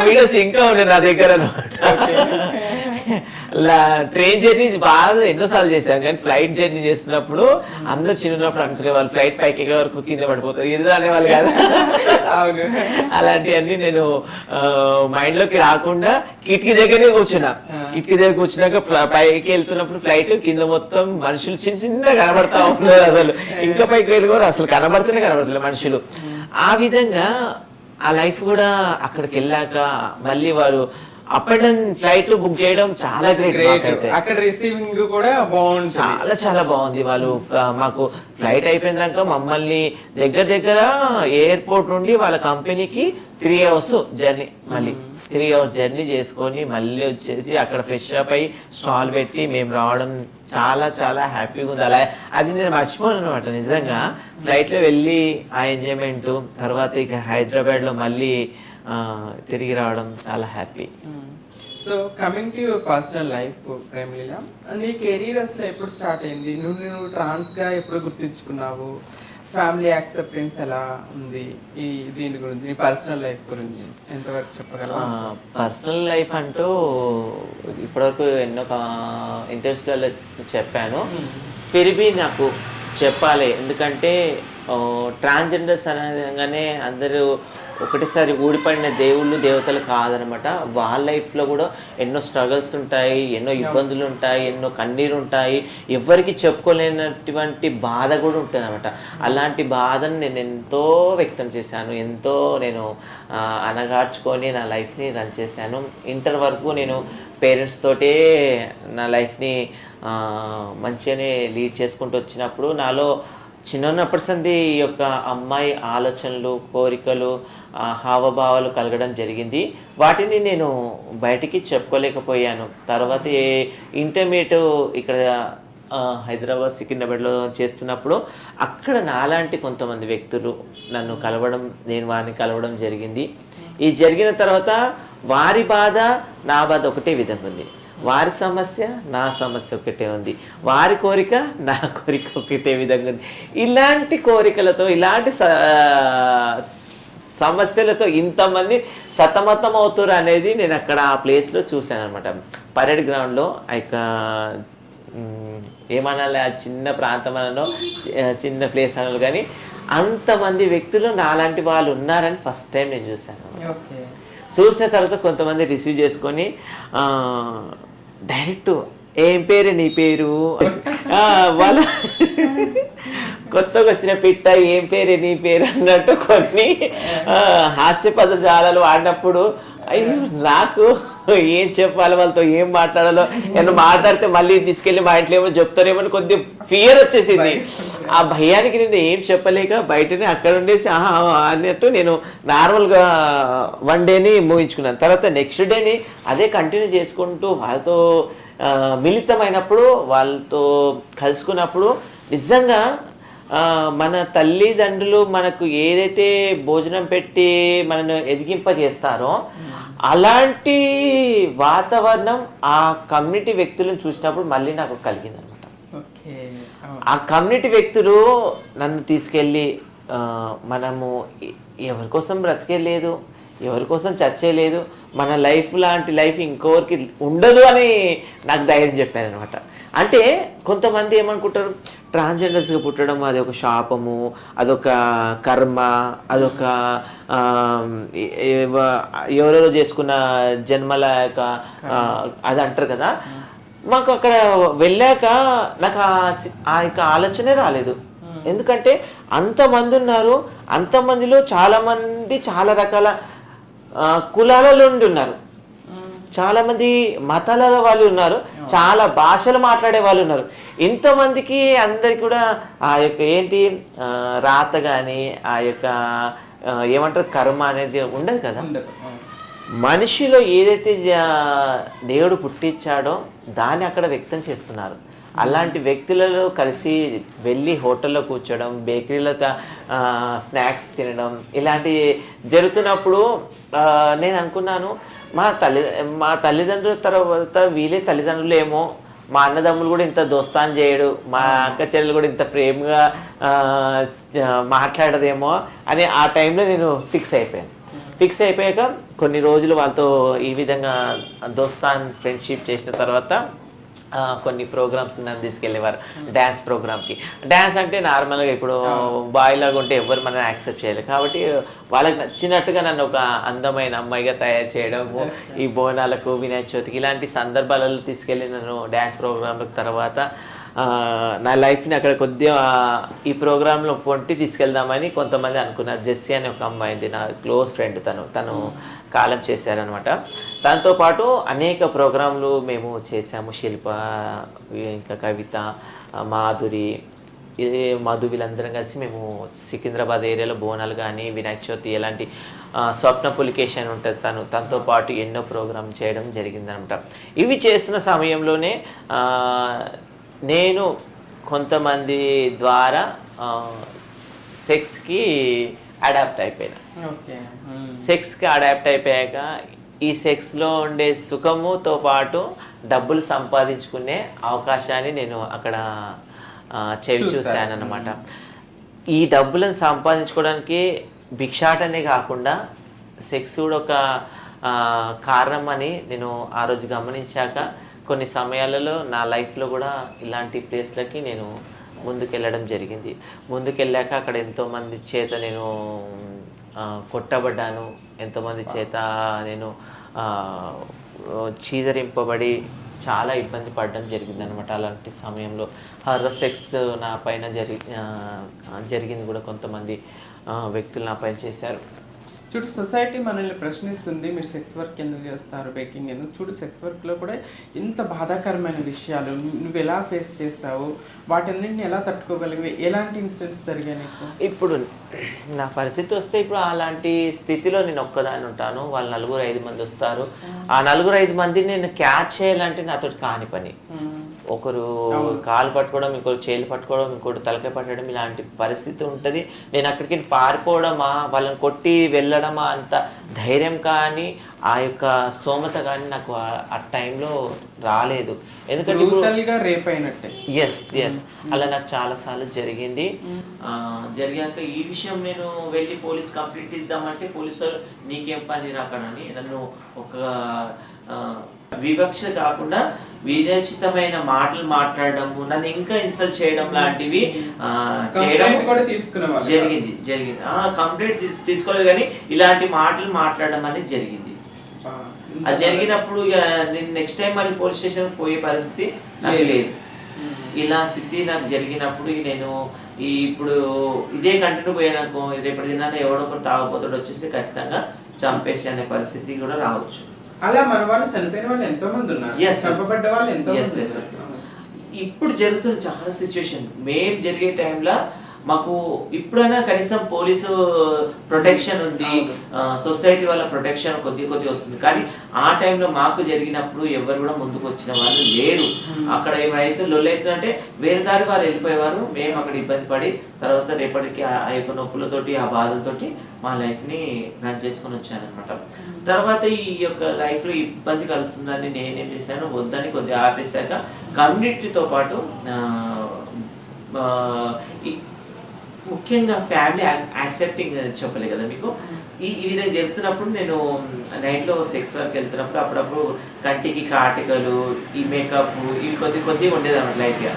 Speaker 2: వీడియోస్ ఇంకా ఉన్నాయి నా దగ్గర అన్నమాట. ట్రైన్ జర్నీ బాగా ఎన్నోసార్లు చేశాను, కానీ ఫ్లైట్ జర్నీ చేస్తున్నప్పుడు అందరు చిన్నప్పుడు అనుకునే వాళ్ళు ఫ్లైట్ పైకి ఎక్కే వరకు కింద పడిపోతుంది ఇది అనేవాళ్ళు కదా. అలాంటివన్నీ నేను మైండ్ లోకి రాకుండా కిటికీ దగ్గరే కూర్చున్నా. కిటికీ దగ్గర కూర్చున్నాక పైకి వెళ్తున్నప్పుడు ఫ్లైట్ కింద మొత్తం మనుషులు చిన్న చిన్న కనబడతా ఉన్నారు. అసలు ఇంకా పైకి వెళ్ళి కూడా అసలు కనబడుతూనే మనుషులు. ఆ విధంగా ఆ లైఫ్ కూడా అక్కడికి వెళ్ళాక మళ్ళీ వారు up and down flight book చేయడం చాలా గ్రేట్.
Speaker 1: అక్కడ రిసీవింగ్ కూడా బాగుంది,
Speaker 2: చాలా చాలా బాగుంది. వాళ్ళు మాకు ఫ్లైట్ అయిపోయినాక మమ్మల్ని దగ్గర ఎయిర్పోర్ట్ నుండి వాళ్ళ కంపెనీకి 3 hours జర్నీ, మళ్ళీ 3 hours జర్నీ చేసుకొని మళ్ళీ వచ్చేసి అక్కడ ఫ్రెష్ అప్ అయ్యి స్టాల్ పెట్టి మేము రావడం చాలా చాలా హ్యాపీగా ఉంది. అలా అది నేను మర్చిపోను అనమాట. నిజంగా ఫ్లైట్ లో వెళ్ళి ఆ ఎంజాయ్మెంట్, తర్వాత ఇక హైదరాబాద్ లో మళ్ళీ తిరిగి రావడం చాలా happy.
Speaker 1: So coming to your personal life Premleela, నీ కెరీర్ అసలు ఎప్పుడు స్టార్ట్ అయింది? నువ్వు ట్రాన్స్ గా ఎప్పుడు గుర్తించుకున్నావు? ఫ్యామిలీ యాక్సెప్టెన్స్ ఎలా ఉంది? ఈ దీని గురించి, నీ పర్సనల్ లైఫ్ గురించి ఎంతవరకు చెప్పగలవా?
Speaker 2: పర్సనల్ లైఫ్ అంటూ ఇప్పటివరకు ఎన్నో ఇంటర్వ్యూస్లలో చెప్పాను. ఫిర్బీ నాకు చెప్పాలి, ఎందుకంటే ట్రాన్స్జెండర్స్ అనగానే అందరూ ఒకటేసారి ఊడిపడిన దేవుళ్ళు దేవతలు కాదనమాట. వాళ్ళ లైఫ్లో కూడా ఎన్నో స్ట్రగల్స్ ఉంటాయి, ఎన్నో ఇబ్బందులు ఉంటాయి, ఎన్నో కన్నీరు ఉంటాయి, ఎవరికి చెప్పుకోలేనటువంటి బాధ కూడా ఉంటుంది అనమాట. అలాంటి బాధను నేను ఎంతో వ్యక్తం చేశాను, ఎంతో నేను అనగార్చుకొని నా లైఫ్ని రన్ చేశాను. ఇంటర్ వరకు నేను పేరెంట్స్ తోటే నా లైఫ్ని మంచిగానే లీడ్ చేసుకుంటూ వచ్చినప్పుడు నాలో చిన్నప్పటి సంది ఈ యొక్క అమ్మాయి ఆలోచనలు, కోరికలు, హావభావాలు కలగడం జరిగింది. వాటిని నేను బయటికి చెప్పుకోలేకపోయాను. తర్వాత ఇంటర్మీడియట్ ఇక్కడ హైదరాబాద్ సికింద్రాబాద్లో చేస్తున్నప్పుడు అక్కడ నాలాంటి కొంతమంది వ్యక్తులు నన్ను కలవడం, నేను వారిని కలవడం జరిగింది. ఈ జరిగిన తర్వాత వారి బాధ నా బాధ ఒకటే విధంగా ఉంది, వారి సమస్య నా సమస్య ఒకటే ఉంది, వారి కోరిక నా కోరిక ఒకటే విధంగా ఉంది. ఇలాంటి కోరికలతో, ఇలాంటి సమస్యలతో ఇంతమంది సతమతం అవుతారు అనేది నేను అక్కడ ఆ ప్లేస్లో చూశాను అనమాట. పరేడ్ గ్రౌండ్లో ఏమనాలి, ఆ చిన్న ప్రాంతం అనో చిన్న ప్లేస్ అనలు, కానీ అంతమంది వ్యక్తులు నాలాంటి వాళ్ళు ఉన్నారని ఫస్ట్ టైం నేను చూశాను. చూసిన తర్వాత కొంతమంది రిసీవ్ చేసుకొని డైరెక్ట్ ఏం పేరు నీ పేరు, వాళ్ళ కొత్తగా వచ్చిన పిట్ట ఏం పేరు నీ పేరు అన్నట్టు కొన్ని హాస్యపద జాలాలు వాడినప్పుడు అయ్యో నాకు ఏం చెప్పాలి, వాళ్ళతో ఏం మాట్లాడాలో, నేను మాట్లాడితే మళ్ళీ తీసుకెళ్ళి మా ఇంట్లో ఏమో చెప్తారేమో అని కొద్దిగా ఫియర్ వచ్చేసింది. ఆ భయానికి నేను ఏం చెప్పలేక బయటనే అక్కడ ఉండేసి ఆహా అన్నట్టు నేను నార్మల్గా 1 డేని ముగించుకున్నాను. తర్వాత నెక్స్ట్ డేని అదే కంటిన్యూ చేసుకుంటూ వాళ్ళతో మిళితమైనప్పుడు, వాళ్ళతో కలుసుకున్నప్పుడు నిజంగా మన తల్లిదండ్రులు మనకు ఏదైతే భోజనం పెట్టి మనను ఎదిగింపజేస్తారో అలాంటి వాతావరణం ఆ కమ్యూనిటీ వ్యక్తులను చూసినప్పుడు మళ్ళీ నాకు కలిగింది అనమాట. ఆ కమ్యూనిటీ వ్యక్తులు నన్ను తీసుకెళ్ళి మనము ఎవరి కోసం బ్రతికే లేదు, ఎవరి కోసం చచ్చే లేదు, మన లైఫ్ లాంటి లైఫ్ ఇంకొకరికి ఉండదు అని నాకు ధైర్యం చెప్పారు అనమాట. అంటే కొంతమంది ఏమనుకుంటారు, ట్రాన్స్జెండర్స్గా పుట్టడం అది ఒక శాపము, అదొక కర్మ, అదొక ఎవరెవరో చేసుకున్న జన్మల యొక్క అది అంటారు కదా. మాకు అక్కడ వెళ్ళాక నాకు ఆ యొక్క ఆలోచనే రాలేదు. ఎందుకంటే అంతమంది ఉన్నారు, అంతమందిలో చాలామంది చాలా రకాల కులాల నుండి ఉన్నారు, చాలా మంది మతాల వాళ్ళు ఉన్నారు, చాలా భాషలు మాట్లాడే వాళ్ళు ఉన్నారు. ఇంతమందికి అందరికి కూడా ఆ యొక్క ఏంటి రాత కానీ ఆ యొక్క ఏమంటారు కర్మ అనేది ఉండదు కదా. మనిషిలో ఏదైతే దేవుడు పుట్టించాడో దాన్ని అక్కడ వ్యక్తం చేస్తున్నారు. అలాంటి వ్యక్తులలో కలిసి వెళ్ళి హోటల్లో కూర్చోడం, బేకరీలో స్నాక్స్ తినడం ఇలాంటివి జరుగుతున్నప్పుడు నేను అనుకున్నాను, మా తల్లిదండ్రుల తర్వాత వీళ్ళే తల్లిదండ్రులు ఏమో, మా అన్నదమ్ములు కూడా ఇంత దోస్తాన్ చేయడు, మా అక్క చెల్లెలు కూడా ఇంత ప్రేమగా మాట్లాడరేమో అని ఆ టైంలో నేను ఫిక్స్ అయిపోయాక కొన్ని రోజులు వాళ్ళతో ఈ విధంగా దోస్తాన్ ఫ్రెండ్షిప్ చేసిన తర్వాత కొన్ని ప్రోగ్రామ్స్ నన్ను తీసుకెళ్ళేవారు. డ్యాన్స్ ప్రోగ్రామ్కి. డ్యాన్స్ అంటే నార్మల్గా ఇప్పుడు బాయ్ లాగా ఉంటే ఎవరు మనం యాక్సెప్ట్ చేయలేదు కాబట్టి వాళ్ళకి నచ్చినట్టుగా నన్ను ఒక అందమైన అమ్మాయిగా తయారు చేయడము, ఈ బోనాలకు వినాయక చవితికి ఇలాంటి సందర్భాలలో తీసుకెళ్ళి నన్ను డ్యాన్స్ ప్రోగ్రాంలకు తర్వాత నా లైఫ్ని అక్కడ కొద్దిగా ఈ ప్రోగ్రాంలో పొంటి తీసుకెళ్దామని కొంతమంది అనుకున్నారు. జెస్సీ అనే ఒక అమ్మాయింది, నా క్లోజ్ ఫ్రెండ్, తను కాలం చేశారనమాట. దాంతోపాటు అనేక ప్రోగ్రాంలు మేము చేసాము. శిల్ప, ఇంకా కవిత, మాధురి, మధు వీళ్ళందరం కలిసి మేము సికింద్రాబాద్ ఏరియాలో బోనాలు కానీ వినాయక చవితి ఎలాంటి స్వప్న పులికేషన్ ఉంటుంది, తనతో పాటు ఎన్నో ప్రోగ్రాం చేయడం జరిగిందనమాట. ఇవి చేస్తున్న సమయంలోనే నేను కొంతమంది ద్వారా సెక్స్కి అడాప్ట్ అయిపోయాను. సెక్స్కి అడాప్ట్ అయిపోయాక ఈ సెక్స్లో ఉండే సుఖముతో పాటు డబ్బులు సంపాదించుకునే అవకాశాన్ని నేను అక్కడ చూశాను అన్నమాట. ఈ డబ్బులను సంపాదించుకోవడానికి భిక్షాటనే కాకుండా సెక్స్ కూడా ఒక కారణం అని నేను ఆ రోజు గమనించాక కొన్ని సమయాలలో నా లైఫ్లో కూడా ఇలాంటి ప్లేస్లకి నేను ముందుకెళ్ళడం జరిగింది. ముందుకెళ్ళాక అక్కడ ఎంతోమంది చేత నేను కొట్టబడ్డాను, ఎంతోమంది చేత నేను చీదరింపబడి చాలా ఇబ్బంది పడడం జరిగింది అనమాట. అలాంటి సమయంలో హర్రర్ సెక్స్ నా పైన జరిగింది కూడా. కొంతమంది వ్యక్తులు నా పైన చేశారు.
Speaker 1: చూడు, సొసైటీ మనల్ని ప్రశ్నిస్తుంది, మీరు సెక్స్ వర్క్ ఎందుకు చేస్తారు, బేకింగ్ ఎందుకు. చూడు, సెక్స్ వర్క్లో కూడా ఎంత బాధాకరమైన విషయాలు నువ్వు ఎలా ఫేస్ చేస్తావు, వాటన్నింటిని ఎలా తట్టుకోగలిగి, ఎలాంటి ఇన్సిడెంట్స్ జరిగాయి నీకు?
Speaker 2: ఇప్పుడు నా పరిస్థితి వస్తే ఇప్పుడు అలాంటి స్థితిలో నేను ఒక్కదాన్ని ఉంటాను, వాళ్ళు 4-5 మంది వస్తారు. ఆ 4-5 మందిని నేను క్యాచ్ చేయాలంటే నాతో కాని పని. ఒకరు కాలు పట్టుకోవడం, ఇంకొకరు చేలు పట్టుకోవడం, ఇంకోటి తలకాయ పట్టడం, ఇలాంటి పరిస్థితి ఉంటుంది. నేను అక్కడికి పారిపోవడమా, వాళ్ళని కొట్టి వెళ్ళడమా అంత ధైర్యం కానీ ఆ యొక్క స్తోమత కానీ నాకు ఆ టైంలో రాలేదు. ఎందుకంటే
Speaker 1: రేప్ అయినట్టే.
Speaker 2: ఎస్ అలా నాకు చాలాసార్లు జరిగింది. జరిగాక ఈ విషయం నేను వెళ్ళి పోలీస్ కంప్లైంట్ ఇద్దామంటే పోలీసు నీకేం పని రాకనని నన్ను ఒక వివక్ష కాకుండా విరచితమైన మాటలు మాట్లాడడము, నన్ను ఇంకా ఇన్సల్ట్ చేయడం లాంటివి చేయడం జరిగింది. కంప్లైంట్ తీసుకోలేదు కానీ ఇలాంటి మాటలు మాట్లాడడం అనేది జరిగింది. అది జరిగినప్పుడు ఇక నేను నెక్స్ట్ టైం మళ్ళీ పోలీస్ స్టేషన్ పోయే పరిస్థితి నాకు లేదు. ఇలా స్థితి నాకు జరిగినప్పుడు నేను ఇప్పుడు ఇదే కంటిన్యూ పోయాననుకో, రేపటి దినాన్ని ఎవడో ఒకరు తాగుపోతాడు వచ్చేసి ఖచ్చితంగా చంపేసి అనే పరిస్థితి కూడా రావచ్చు.
Speaker 1: అలా మన వాళ్ళు చనిపోయిన వాళ్ళు ఎంతో మంది ఉన్నారు,
Speaker 2: Yes, yes.
Speaker 1: చంపబడ్డ వాళ్ళు ఎంతో
Speaker 2: Yes,
Speaker 1: మంది
Speaker 2: yes, yes.
Speaker 1: ఉన్నారు.
Speaker 2: ఇప్పుడు జరుగుతున్న చాలా సిచ్యువేషన్ మేము జరిగే టైంలో మాకు ఇప్పుడైనా కనీసం పోలీసు ప్రొటెక్షన్ ఉంది, సొసైటీ వాళ్ళ ప్రొటెక్షన్ కొద్ది వస్తుంది. కానీ ఆ టైంలో మాకు జరిగినప్పుడు ఎవరు కూడా ముందుకు వచ్చిన వాళ్ళు లేరు. అక్కడ ఏమైతే లొల్లైతుందంటే వేరే దారి వారు వెళ్ళిపోయేవారు, మేము అక్కడ ఇబ్బంది పడి తర్వాత రేపటికి ఆ యొక్క నొప్పులతోటి ఆ బాధలతోటి మా లైఫ్ని రన్ చేసుకొని వచ్చానమాట. తర్వాత ఈ యొక్క లైఫ్లో ఇబ్బంది కలుగుతుందని నేనేం చేశాను, వద్దని కొద్దిగా ఆపేశాక కమ్యూనిటీతో పాటు ముఖ్యంగా ఫ్యామిలీ యాక్సెప్టింగ్ చెప్పలే కదా మీకు, ఈ విధంగా చెప్తున్నప్పుడు నేను నైట్లో సెక్స్ వర్క్ వెళ్తున్నప్పుడు అప్పుడప్పుడు కంటికి కాటికలు, ఈ మేకప్ ఇవి కొద్దిగా ఉండేది అన్నమాట లైట్గా.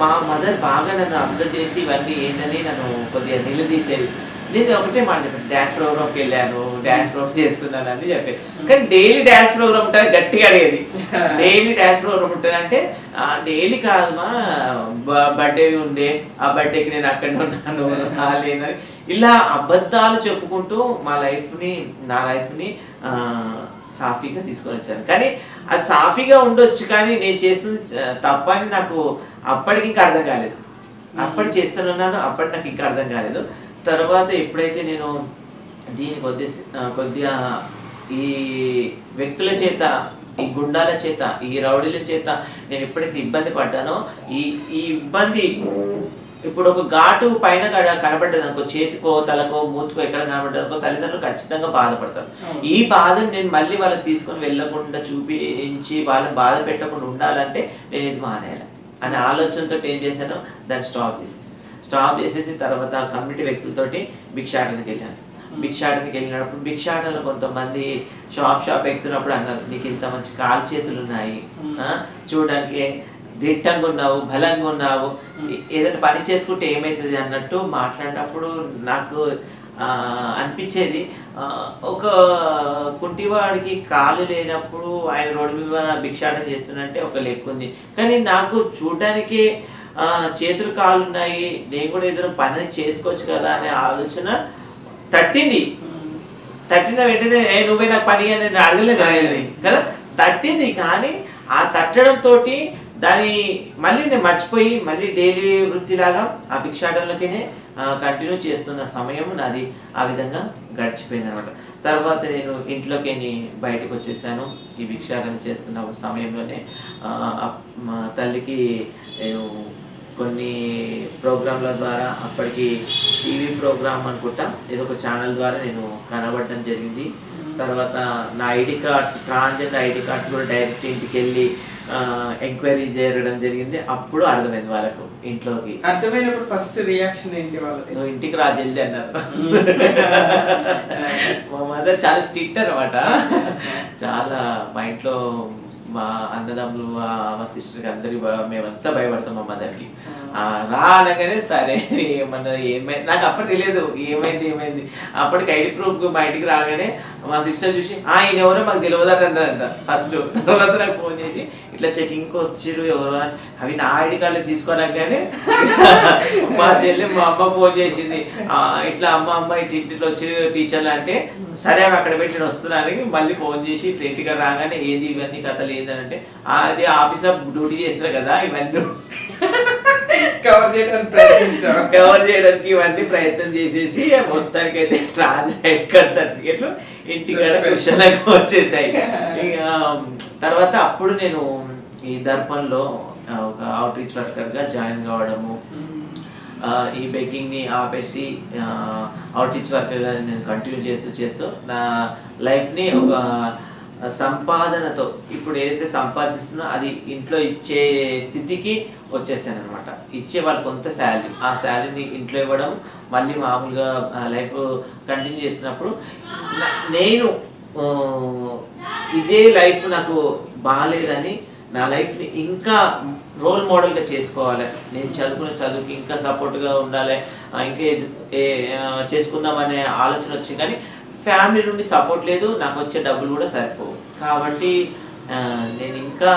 Speaker 2: మా మదర్ బాగా నన్ను అబ్జర్వ్ చేసి ఇవన్నీ ఏంటని నన్ను కొద్దిగా నిలదీసేది. నేను ఒకటే మాట చెప్పాను, డ్యాన్స్ ప్రోగ్రామ్కి వెళ్ళాను, డ్యాన్స్ ప్రోగ్రామ్ చేస్తున్నాను అని చెప్పాను. కానీ డైలీ డ్యాన్స్ ప్రోగ్రామ్ ఉంటుంది, గట్టిగా అడిగేది. డైలీ డ్యాన్స్ ప్రోగ్రామ్ ఉంటుంది అంటే డైలీ కాదమ్మా, బర్త్డే ఉండే ఆ బర్త్డేకి నేను అక్కడే ఉన్నాను లేదని ఇలా అబద్ధాలు చెప్పుకుంటూ నా లైఫ్ని సాఫీగా తీసుకొని వచ్చాను. కానీ అది సాఫీగా ఉండొచ్చు, కానీ నేను చేస్తుంది తప్పని నాకు అప్పటికి ఇంకా అర్థం కాలేదు. అప్పటి చేస్తున్నాను, అప్పటి నాకు ఇంకా అర్థం కాలేదు. తర్వాత ఎప్పుడైతే నేను దీని కొద్దిగా ఈ వ్యక్తుల చేత, ఈ గుండాల చేత, ఈ రౌడీల చేత నేను ఎప్పుడైతే ఇబ్బంది పడ్డానో, ఈ ఇబ్బంది ఇప్పుడు ఒక ఘాటు పైన కనబడ్డది అనుకో, చేతికో తలకో మూతికో ఎక్కడ కనబడ్డది అనుకో, తల్లిదండ్రులు ఖచ్చితంగా బాధపడతారు. ఈ బాధను నేను మళ్ళీ వాళ్ళకి తీసుకొని వెళ్ళకుండా చూపించి వాళ్ళని బాధ పెట్టకుండా ఉండాలంటే నేను ఇది మానేయాలి అనే ఆలోచనతో ఏం చేశాను, దాన్ని స్టాప్ చేసేసి తర్వాత కమ్యూనిటీ వ్యక్తులతోటి భిక్షాటనకి వెళ్ళాను. భిక్షాటనకి వెళ్ళినప్పుడు భిక్షాటనలో కొంతమంది షాప్ ఎక్కుతున్నప్పుడు అన్నారు, నీకు ఇంత మంచి కాలు చేతులు ఉన్నాయి, చూడడానికి దిట్టంగా ఉన్నావు, బలంగా ఉన్నావు, ఏదైనా పని చేసుకుంటే ఏమవుతుంది అన్నట్టు మాట్లాడినప్పుడు నాకు అనిపించేది, ఒక కుంటివాడికి కాలు లేనప్పుడు ఆయన రోడ్డు మీద భిక్షాటన చేస్తున్నట్టే ఒక లెక్క ఉంది. కానీ నాకు చూడడానికి చేతులు కాళ్ళు ఉన్నాయి, నేను కూడా ఏదైనా పని చేసుకోవచ్చు కదా అనే ఆలోచన తట్టిన వెంటనే నువ్వే నాకు పని అని నేను అడగలేదు కదా, తట్టింది. కానీ ఆ తట్టడంతో దాన్ని మళ్ళీ నేను మర్చిపోయి మళ్ళీ డైలీ వృత్తిలాగా ఆ భిక్షాటనలోనే కంటిన్యూ చేస్తున్న సమయం నాది ఆ విధంగా గడిచిపోయింది అనమాట. తర్వాత నేను ఇంట్లోకి బయటకు వచ్చేసాను. ఈ భిక్షాటన చేస్తున్న సమయంలోనే మా తల్లికి నేను కొన్ని ప్రోగ్రాంల ద్వారా, అప్పటికి టీవీ ప్రోగ్రామ్ అనుకుంటా, ఏదో ఒక ఛానల్ ద్వారా నేను కనబడడం జరిగింది. తర్వాత నా ID cards, transgender ID cards కూడా డైరెక్ట్ ఇంటికి వెళ్ళి ఎంక్వైరీ చేయడం జరిగింది. అప్పుడు అర్థమైంది వాళ్ళకు. ఇంట్లోకి
Speaker 1: అర్థమైనప్పుడు ఫస్ట్ రియాక్షన్ ఏంటి వాళ్ళది?
Speaker 2: నువ్వు ఇంటికి రా జల్దీ అన్నారు. మా మదర్ చాలా స్ట్రిక్ట్ అనమాట. చాలా మా ఇంట్లో మా అన్నదమ్ములు, మా సిస్టర్కి అందరికి మేమంతా భయపడతాం మా మదర్కి. రా అనగానే సరే ఏమన్నా ఏమైంది నాకు అప్పటి తెలియదు, ఏమైంది. అప్పటికి ఐడి ప్రూఫ్ మా ఇంటికి రాగానే మా సిస్టర్ చూసి ఈయన ఎవరో మాకు తెలియదని అన్నారంట ఫస్ట్. తర్వాత నాకు ఫోన్ చేసి ఇట్లా చెకింగ్కి వచ్చిర్రు ఎవరో అని, అవి నా ఐడి కార్డులు తీసుకోనగానే మా చెల్లి మా అమ్మ ఫోన్ చేసింది, ఇట్లా అమ్మ ఇట్లా వచ్చి టీచర్లు అంటే సరే అవి అక్కడ పెట్టి వస్తున్నారని మళ్ళీ ఫోన్ చేసి ఇట్లా ఇంటికి రాగానే ఏది ఇవన్నీ కథలు ఏంటంటే అది ఆఫీస్లో డ్యూటీ చేస్తారు కదా, ఇవన్నీ
Speaker 1: కవర్
Speaker 2: చేయడానికి ఇవన్నీ ప్రయత్నం చేసేసి మొత్తానికి అయితే ట్రాన్స్జెండర్ కార్డ్ సర్టిఫికేట్లు ఇంటికాడ కుశలంగా వచ్చేసాయి. ఇక తర్వాత అప్పుడు నేను ఈ దర్పణలో ఒక అవుట్ రీచ్ వర్కర్గా జాయిన్ కావడము, ఈ బెగ్గింగ్ ని ఆపేసి అవుట్ రీచ్ వర్కర్గా నేను కంటిన్యూ చేస్తూ నా లైఫ్ని ఒక సంపాదనతో, ఇప్పుడు ఏదైతే సంపాదిస్తున్నా అది ఇంట్లో ఇచ్చే స్థితికి వచ్చేసాను అనమాట. ఇచ్చే వాళ్ళు కొంత శాలరీ, ఆ శాలరీని ఇంట్లో ఇవ్వడం, మళ్ళీ మామూలుగా లైఫ్ కంటిన్యూ చేసినప్పుడు నేను ఇదే లైఫ్ నాకు బాగాలేదని నా లైఫ్ని ఇంకా రోల్ మోడల్గా చేసుకోవాలి, నేను చదువుకున్న చదువుకి ఇంకా సపోర్ట్గా ఉండాలి, ఇంకా చేసుకుందామనే ఆలోచన వచ్చింది. కానీ ఫ్యామిలీ నుండి సపోర్ట్ లేదు, నాకు వచ్చే డబ్బులు కూడా సరిపోవు. కాబట్టి నేను ఇంకా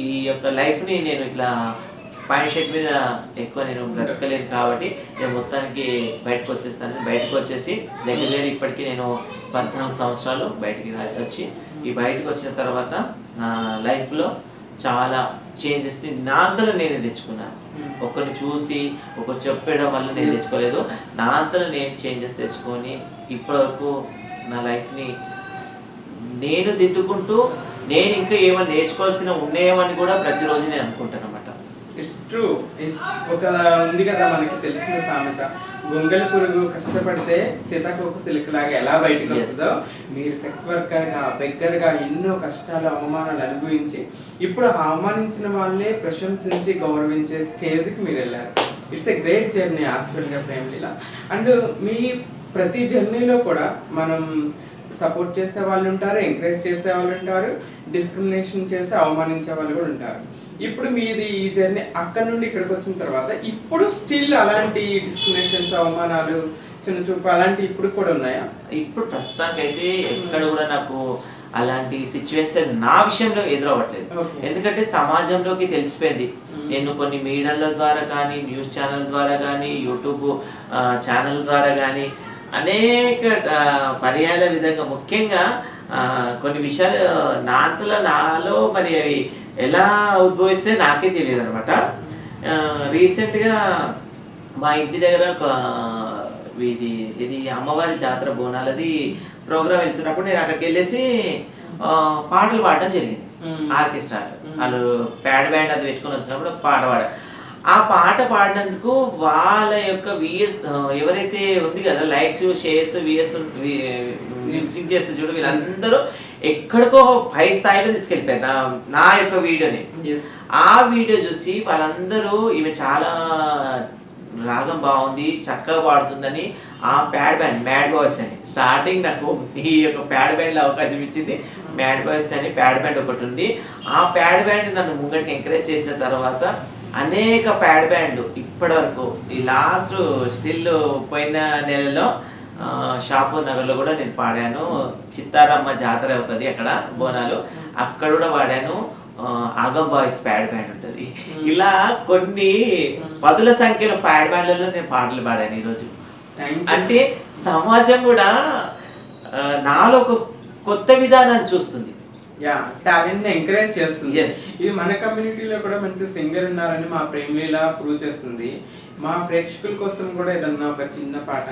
Speaker 2: ఈ యొక్క లైఫ్ని నేను ఇట్లా పాయింట్ షర్ట్ మీద ఎక్కువ నేను బ్రతకలేను కాబట్టి నేను మొత్తానికి బయటకు వచ్చేస్తాను. బయటకు వచ్చేసి దగ్గర ఇప్పటికీ నేను 14 సంవత్సరాలు బయటికి వచ్చి ఈ బయటకు వచ్చిన తర్వాత నా లైఫ్లో చాలా చేంజెస్ని నా అంతలో నేనే తెచ్చుకున్నాను. ఒకరిని చూసి ఒకరు చెప్పడం వల్ల నేను తెచ్చుకోలేదు, నా అంతలో నేను చేంజెస్ తెచ్చుకొని ఇప్పటివరకు నా లైఫ్ని నేను దిద్దుకుంటూ నేను ఇంకా ఏమైనా నేర్చుకోవాల్సిన ఉన్నాయేమని కూడా ప్రతిరోజు నేను అనుకుంటాను అన్నమాట.
Speaker 1: It's true. ఒక ఉంది కదా మనకి తెలిసిన సామెత, గొంగళి పురుగు కష్టపడితే సీతాకోక సిల్క్ లాగా ఎలా బయటకు వస్తుందో, మీరు సెక్స్ వర్కర్ గా బెగ్గర్ గా ఎన్నో కష్టాలు అవమానాలు అనుభవించి ఇప్పుడు అవమానించిన వాళ్ళే ప్రశంసించి గౌరవించే స్టేజ్ కి మీరు వెళ్ళారు. It's a great journey actual గా ప్రేమలీల. అండ్ మీ ప్రతి జర్నీలో కూడా మనం సపోర్ట్ చేసే వాళ్ళు ఉంటారు, ఎంకరేజ్ చేసే వాళ్ళు ఉంటారు, డిస్క్రిమినేషన్ చేసి అవమానించే వాళ్ళు కూడా ఉంటారు. ఇప్పుడు మీది ఈ జర్నీ అక్కడ నుండి ఇక్కడికి వచ్చిన తర్వాత ఇప్పుడు స్టిల్ అలాంటి డిస్క్రిమినేషన్స్, అవమానాలు, చిన్న చూపు అలాంటి ఇప్పుడు కూడా ఉన్నాయా?
Speaker 2: ఇప్పుడు ప్రస్తుతానికి అయితే ఎక్కడ కూడా నాకు అలాంటి సిచ్యువేషన్ నా విషయంలో ఎదురవ్వట్లేదు. ఎందుకంటే సమాజంలోకి తెలిసిపోయింది. నేను కొన్ని మీడియాల ద్వారా కానీ, న్యూస్ ఛానల్ ద్వారా కానీ, యూట్యూబ్ ఛానల్ ద్వారా కానీ అనేక పర్యాల విధంగా ముఖ్యంగా కొన్ని విషయాలు నాలో మరి అవి ఎలా ఉద్భవిస్తే నాకే తెలియదు అనమాట. రీసెంట్గా మా ఇంటి దగ్గర ఇది అమ్మవారి జాతర బోనాలది ప్రోగ్రామ్ వెళ్తున్నప్పుడు నేను అక్కడికి వెళ్ళేసి పాటలు పాడడం జరిగింది. ఆర్కెస్ట్రా వాళ్ళు ప్యాడ్ బ్యాండ్ అది పెట్టుకొని వచ్చినప్పుడు పాట పాడారు. ఆ పాట పాడినందుకు వాళ్ళ యొక్క విఎస్ ఎవరైతే ఉంది కదా, లైక్స్, షేర్స్, విఎస్ విజిటింగ్ చేస్తే చూడు, వీళ్ళందరూ ఎక్కడికో పై స్థాయిలో తీసుకెళ్ళిపోయారు నా యొక్క వీడియోని. ఆ వీడియో చూసి వాళ్ళందరూ ఈమె చాలా రాగం బాగుంది, చక్కగా పాడుతుందని ఆ ప్యాడ్ బ్యాండ్ మ్యాడ్ బాయ్స్ అని స్టార్టింగ్ నాకు ఈ యొక్క ప్యాడ్ బ్యాండ్ లో అవకాశం ఇచ్చింది. మ్యాడ్ బాయ్స్ అని ప్యాడ్ బ్యాండ్ ఒకటి ఉంది. ఆ ప్యాడ్ బ్యాండ్ నన్ను ముంగటికి ఎంకరేజ్ చేసిన తర్వాత అనేక ప్యాడ్ బ్యాండ్లు ఇప్పటి వరకు ఈ లాస్ట్ స్టిల్ పోయిన నెలలో షాపూర్ నగర్లో కూడా నేను పాడాను. చిత్తారమ్మ జాతర అవుతుంది అక్కడ బోనాలు, అక్కడ కూడా పాడాను. ఆగం బాయ్స్ ప్యాడ్ బ్యాండ్ ఉంటుంది. ఇలా కొన్ని పదుల సంఖ్యలో ప్యాడ్ బ్యాండ్లలో నేను పాటలు పాడాను ఈరోజు. అంటే సమాజం కూడా నాలో ఒక కొత్త విధానాన్ని చూస్తుంది,
Speaker 1: టాలెంట్ ని ఎంకరేజ్ చేస్తుంది. ఇది మన కమ్యూనిటీలో కూడా మంచి సింగర్ ఉన్నారని మా ప్రేమలీల ప్రూవ్ చేస్తుంది. మా ప్రేక్షకుల కోసం కూడా ఏదన్నా ఒక చిన్న పాట.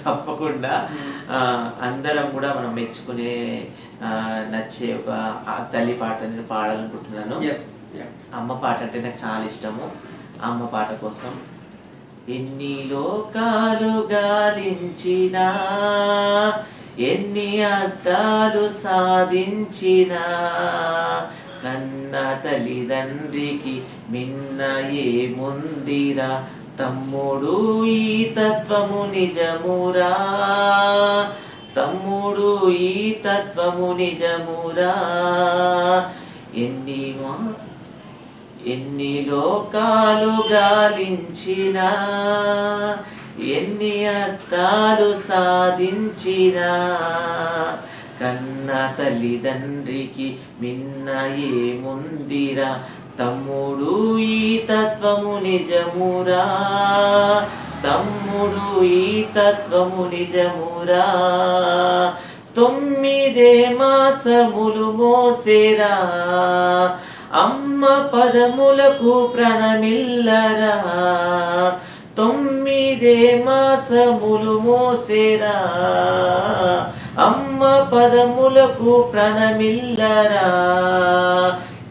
Speaker 2: తప్పకుండా అందరం కూడా మనం మెచ్చుకునే నచ్చే ఒక తల్లి పాట నేను పాడాలనుకుంటున్నాను. అమ్మ పాట అంటే నాకు చాలా ఇష్టము. అమ్మ పాట కోసం ఎన్ని లోకాలు గాలించినా, ఎన్ని అర్థాలు సాధించినా, కన్న తల్లిదండ్రికి మిన్న ఏముందిరా తమ్ముడు, ఈ తత్వము నిజమురా, తమ్ముడు ఈ తత్వము నిజమురా. ఎన్ని లోకాలు గాలించినా, ఎన్ని అర్థాలు సాధించినా, కన్న తల్లిదండ్రికి మిన్న ఏముందిరా తమ్ముడు, ఈ తత్వము నిజమురా, తమ్ముడు ఈ తత్వము నిజమురా. 9 మాసములు మోసేరా అమ్మ పదములకు ప్రణమిల్లరా, 9 మాసములు మోసేరా అమ్మ పదములకు ప్రణమిల్లరా.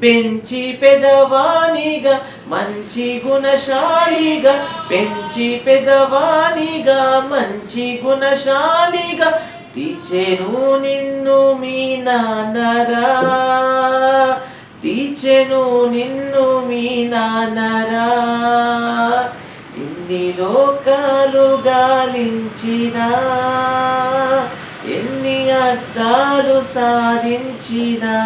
Speaker 2: పెంచి పెదవానిగా మంచి గుణశాలిగా, పెంచి పెదవానిగా మంచి గుణశాలిగా, తీర్చెను నిన్ను మీ నాన్నరా, తీర్చెను నిన్ను మీ నాన్నరా. ఎన్ని లోకాలు గాలించినా, ఎన్ని అర్థాలు సాధించినా,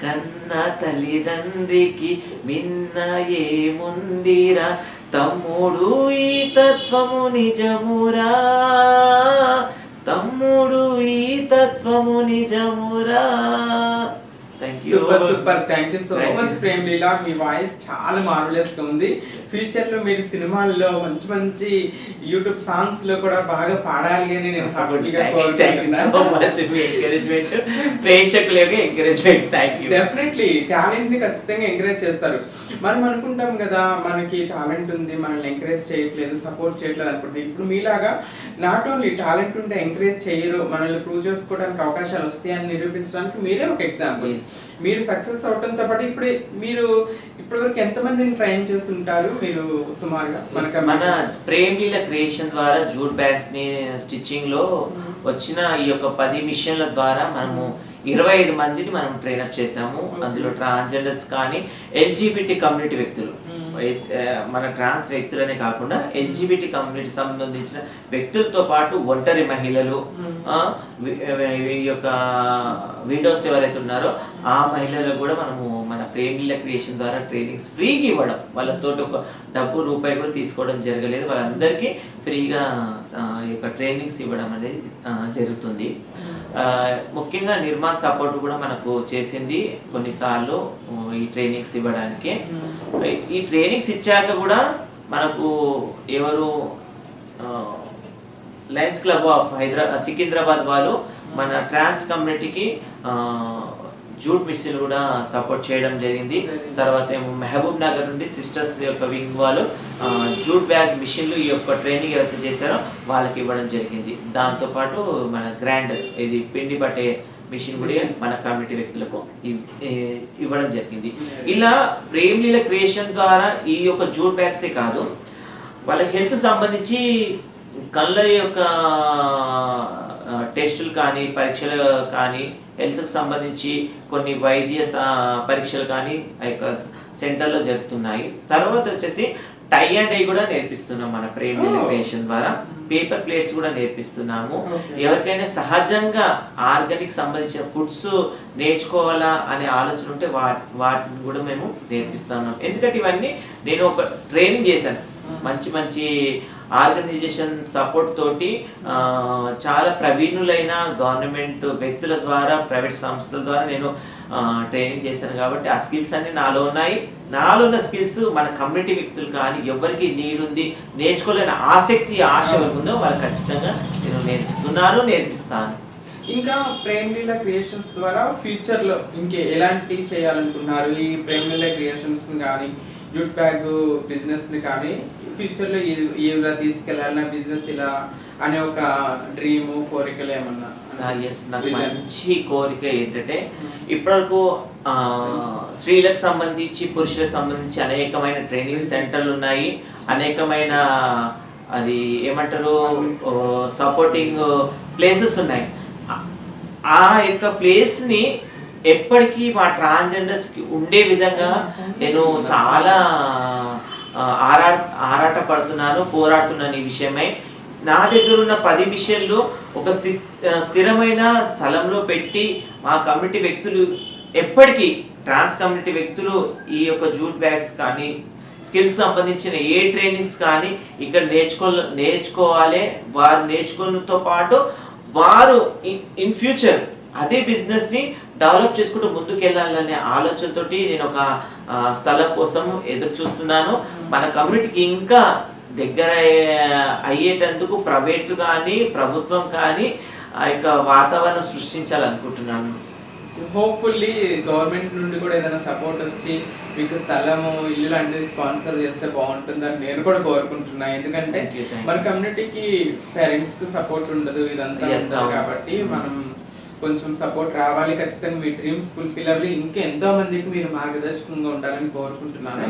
Speaker 2: కన్న తల్లిదండ్రికి మిన్న ఏముందిరా తమ్ముడు, ఈ తత్వము నిజమురా, తమ్ముడు ఈ తత్వము నిజమురా.
Speaker 1: Super thank you so much Prem Leela. మీ వాయిస్ చాలా మార్వెలస్ గా ఉంది. ఫ్యూచర్ లో మీరు సినిమాల్లో మంచి మంచి యూట్యూబ్ సాంగ్స్ లో కూడా బాగా పాడాలి అని నేను డెఫినెట్లీ టాలెంట్ ని ఖచ్చితంగా ఎంకరేజ్ చేస్తారు. మనం అనుకుంటాం కదా మనకి టాలెంట్ ఉంది, మనల్ని ఎంకరేజ్ చేయట్లేదు, సపోర్ట్ చేయట్లేదు అనుకుంటే, ఇప్పుడు మీలాగా నాట్ ఓన్లీ టాలెంట్ ఉంటే ఎంకరేజ్ చేయరు, మనల్ని ప్రూవ్ చేసుకోవడానికి అవకాశాలు వస్తాయని నిరూపించడానికి మీరే ఒక ఎగ్జాంపుల్. మీరు సక్సెస్ అవడంతో పాటు ఇప్పుడు మీరు ఇప్పటివరకు ఎంత మందిని ట్రైన్ చేస్తుంటారు మీరు సుమారుగా?
Speaker 2: మన ప్రేమ్ లీల క్రియేషన్ ద్వారా జూట్ బ్యాగ్స్ ని స్టిచ్చింగ్ లో వచ్చిన ఈ యొక్క 10 మిషన్ల ద్వారా మనము 25 మందిని మనం ట్రైన్అప్ చేసాము. అందులో ట్రాన్స్జెండర్స్ కానీ ఎల్జిబిటి కమ్యూనిటీ వ్యక్తులు, మన ట్రాన్స్ వ్యక్తులనే కాకుండా ఎల్జిబిటి కమ్యూనిటీ సంబంధించిన వ్యక్తులతో పాటు ఒంటరి మహిళలు, ఈ యొక్క విండోస్ ఎవరైతే ఉన్నారో ఆ మహిళలకు కూడా మనము మన ప్రేమ్ లీల క్రియేషన్ ద్వారా ట్రైనింగ్స్ ఫ్రీగా ఇవ్వడం, వాళ్ళతో ఒక రూపాయి కూడా తీసుకోవడం జరగలేదు, వాళ్ళందరికీ ఫ్రీగా ఈ యొక్క ట్రైనింగ్స్ ఇవ్వడం అనేది జరుగుతుంది. ముఖ్యంగా నిర్మాణ సపోర్ట్ కూడా మనకు చేసింది కొన్నిసార్లు ఈ ట్రైనింగ్స్ ఇవ్వడానికి. ఈ ట్రైనింగ్స్ ఇచ్చాక కూడా మనకు ఎవరు లయన్స్ క్లబ్ ఆఫ్ సికింద్రాబాద్ వాళ్ళు మన ట్రాన్స్ కమ్యూనిటీకి జూట్ మిషన్ కూడా సపోర్ట్ చేయడం జరిగింది. తర్వాత ఏమో మహబూబ్ నగర్ నుండి సిస్టర్స్ యొక్క వింగ్ వాళ్ళు జూట్ బ్యాగ్ మిషన్లు ఈ యొక్క ట్రైనింగ్ ఎవరైతే చేశారో వాళ్ళకి ఇవ్వడం జరిగింది. దాంతోపాటు మన గ్రాండ్ ఇది పిండి పట్టే మిషన్ కూడా మన కమ్యూనిటీ వ్యక్తులకు ఇవ్వడం జరిగింది. ఇలా ప్రేమ్ లీల క్రియేషన్ ద్వారా ఈ యొక్క జూట్ బ్యాగ్సే కాదు, వాళ్ళకి హెల్త్ సంబంధించి కళ్ళ యొక్క టెస్టులు కానీ పరీక్షలు కానీ, హెల్త్కి సంబంధించి కొన్ని వైద్య పరీక్షలు కానీ ఆ యొక్క సెంటర్లో జరుగుతున్నాయి. తర్వాత వచ్చేసి టై అండ్ డై కూడా నేర్పిస్తున్నాం మన ప్రేమ్ లీల క్రియేషన్ ద్వారా. పేపర్ ప్లేట్స్ కూడా నేర్పిస్తున్నాము. ఎవరికైనా సహజంగా ఆర్గానిక్ సంబంధించిన ఫుడ్స్ నేర్చుకోవాలా అనే ఆలోచన ఉంటే వాటిని కూడా మేము నేర్పిస్తున్నాం. ఎందుకంటే ఇవన్నీ నేను ఒక ట్రైనింగ్ చేశాను, మంచి మంచి ఆర్గనైజేషన్ సపోర్ట్ తోటి చాలా ప్రవీణులైన గవర్నమెంట్ వ్యక్తుల ద్వారా, ప్రైవేట్ సంస్థల ద్వారా నేను ట్రైనింగ్ చేశాను. కాబట్టి ఆ స్కిల్స్ అన్ని నాలో ఉన్నాయి. నాలో ఉన్న స్కిల్స్ మన కమ్యూనిటీ వ్యక్తులు కానీ ఎవరికి నీడ్ ఉంది, నేర్చుకోలేని ఆసక్తి ఆశ ఉందో వాళ్ళు ఖచ్చితంగా నేను నేర్పిస్తాను.
Speaker 1: ఇంకా ప్రేమ్ లీల క్రియేషన్స్ ద్వారా ఫ్యూచర్ లో ఇంకే ఎలాంటి చేయాలనుకున్నారు? ఈ ప్రేమ్ లీల క్రియేషన్స్ కానీ జూట్ బ్యాగ్ బిజినెస్ ని కానీ ఫ్యూచర్ లో ఇలా తీసుకెళ్ళాలన్న బిజినెస్ ఇలా అనే ఒక డ్రీమ్ కోరికలు ఏమన్నా?
Speaker 2: నాకు మంచి కోరిక ఏంటంటే ఇప్పటివరకు స్త్రీలకు సంబంధించి పురుషులకు సంబంధించి అనేకమైన ట్రైనింగ్ సెంటర్లు ఉన్నాయి, అనేకమైన అది ఏమంటారు సపోర్టింగ్ ప్లేసెస్ ఉన్నాయి. ఆ యొక్క ప్లేస్ ని ఎప్పటికీ మా ట్రాన్స్జెండర్స్ కి ఉండే విధంగా నేను చాలా ఆరాట పడుతున్నాను, పోరాడుతున్నాను ఈ విషయమై. నా దగ్గర ఉన్న 10 మిషన్లు ఒక స్థిరమైన స్థలంలో పెట్టి మా కమ్యూనిటీ వ్యక్తులు ఎప్పటికీ ట్రాన్స్ కమ్యూనిటీ వ్యక్తులు ఈ యొక్క జూట్ బ్యాగ్స్ కానీ స్కిల్స్ సంబంధించిన ఏ ట్రైనింగ్స్ కానీ ఇక్కడ నేర్చుకోవాలి. వారు నేర్చుకోవడంతో పాటు వారు ఇన్ ఫ్యూచర్ అదే బిజినెస్ ని డెవలప్ చేసుకుంటూ ముందుకెళ్ళాలనే ఆలోచనతోటి నేను ఒక స్థలం కోసం ఎదురు చూస్తున్నాను. మన కమ్యూనిటీకి ఇంకా దగ్గర అయ్యేటందుకు ప్రైవేట్ కానీ ప్రభుత్వం కానీ ఆ యొక్క వాతావరణం సృష్టించాలనుకుంటున్నాను.
Speaker 1: హోప్ఫుల్లీ గవర్నమెంట్ నుండి కూడా ఏదైనా సపోర్ట్ వచ్చి మీకు స్థలము ఇల్లు లాంటిది స్పాన్సర్ చేస్తే బాగుంటుందని నేను కూడా కోరుకుంటున్నా. ఎందుకంటే మన కమ్యూనిటీకి పేరెంట్స్ కి సపోర్ట్ ఉండదు, ఇదంతా ఉండదు. కాబట్టి మనం కొంచెం సపోర్ట్ రావాలి. ఖచ్చితంగా మీ డ్రీమ్స్ ఫుల్ఫిల్ అవ్వాలి. ఇంకా ఎంతో మందికి మీరు మార్గదర్శకంగా ఉండాలని కోరుకుంటున్నాను.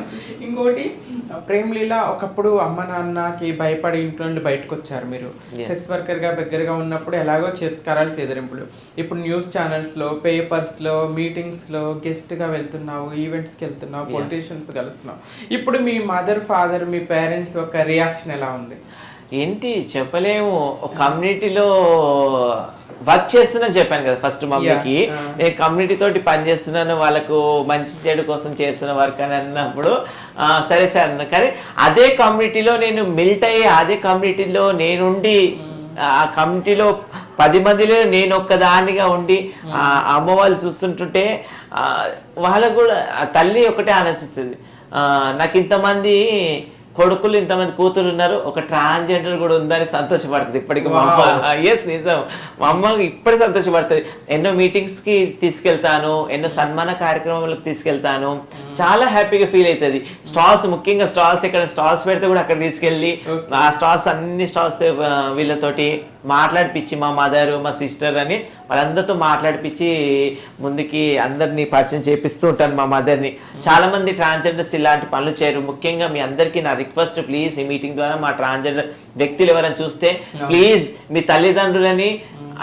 Speaker 1: ఇంకోటి ప్రేమ్ లీల ఒకప్పుడు అమ్మ నాన్నకి భయపడి ఇంట్లో నుండి బయటకు వచ్చారు. మీరు సెక్స్ వర్కర్ గా దగ్గరగా ఉన్నప్పుడు ఎలాగో చేతికరాలు ఎదిరింపులు, ఇప్పుడు న్యూస్ ఛానల్స్ లో, పేపర్స్ లో, మీటింగ్స్ లో గెస్ట్ గా వెళ్తున్నావు, ఈవెంట్స్ కి వెళ్తున్నావు, పొలిటీషియన్స్ కలుస్తున్నావు. ఇప్పుడు మీ మదర్ ఫాదర్ మీ పేరెంట్స్ ఒక రియాక్షన్ ఎలా ఉంది?
Speaker 2: ఏంటి చెప్పలేము. కమ్యూనిటీలో వర్క్ చేస్తున్నాను చెప్పాను కదా ఫస్ట్ మమ్మీకి, నేను కమ్యూనిటీ తోటి పని చేస్తున్నాను, వాళ్ళకు మంచి చెడు కోసం చేస్తున్న వర్క్ అని అన్నప్పుడు సరే సార్ అన్న. కానీ అదే కమ్యూనిటీలో నేను మిల్ట్ అయ్యి అదే కమ్యూనిటీలో నేనుండి ఆ కమ్యూనిటీలో 10 మందిలో నేను ఒక్కదానిగా ఉండి ఆ అమ్మ వాళ్ళు చూస్తుంటుంటే వాళ్ళకు కూడా తల్లి ఒకటే ఆలోచిస్తుంది, నాకు ఇంతమంది కొడుకులు ఇంతమంది కూతురు ఉన్నారు, ఒక ట్రాన్స్జెండర్ కూడా ఉందని సంతోషపడుతుంది ఇప్పటికి మా అమ్మ. ఎస్, నిజం, మా అమ్మ ఇప్పటికి సంతోషపడుతుంది. ఎన్నో మీటింగ్స్ కి తీసుకెళ్తాను, ఎన్నో సన్మాన కార్యక్రమాలకు తీసుకెళ్తాను, చాలా హ్యాపీగా ఫీల్ అవుతుంది. స్టాల్స్, ముఖ్యంగా స్టాల్స్, ఎక్కడ స్టాల్స్ పెడితే కూడా అక్కడ తీసుకెళ్ళి ఆ స్టాల్స్ అన్ని స్టాల్స్ వీళ్ళతోటి మాట్లాడిపించి, మా మదర్, మా సిస్టర్ అని వాళ్ళందరితో మాట్లాడిపించి ముందుకి అందరినీ పరిచయం చేపిస్తూ ఉంటాను మా మదర్ని. చాలా మంది ట్రాన్స్జెండర్స్ ఇలాంటి పనులు చేయరు. ముఖ్యంగా మీ అందరికీ నా రిక్వెస్ట్, ప్లీజ్ ఈ మీటింగ్ ద్వారా మా ట్రాన్స్జెండర్ వ్యక్తులు ఎవరైనా చూస్తే ప్లీజ్ మీ తల్లిదండ్రులని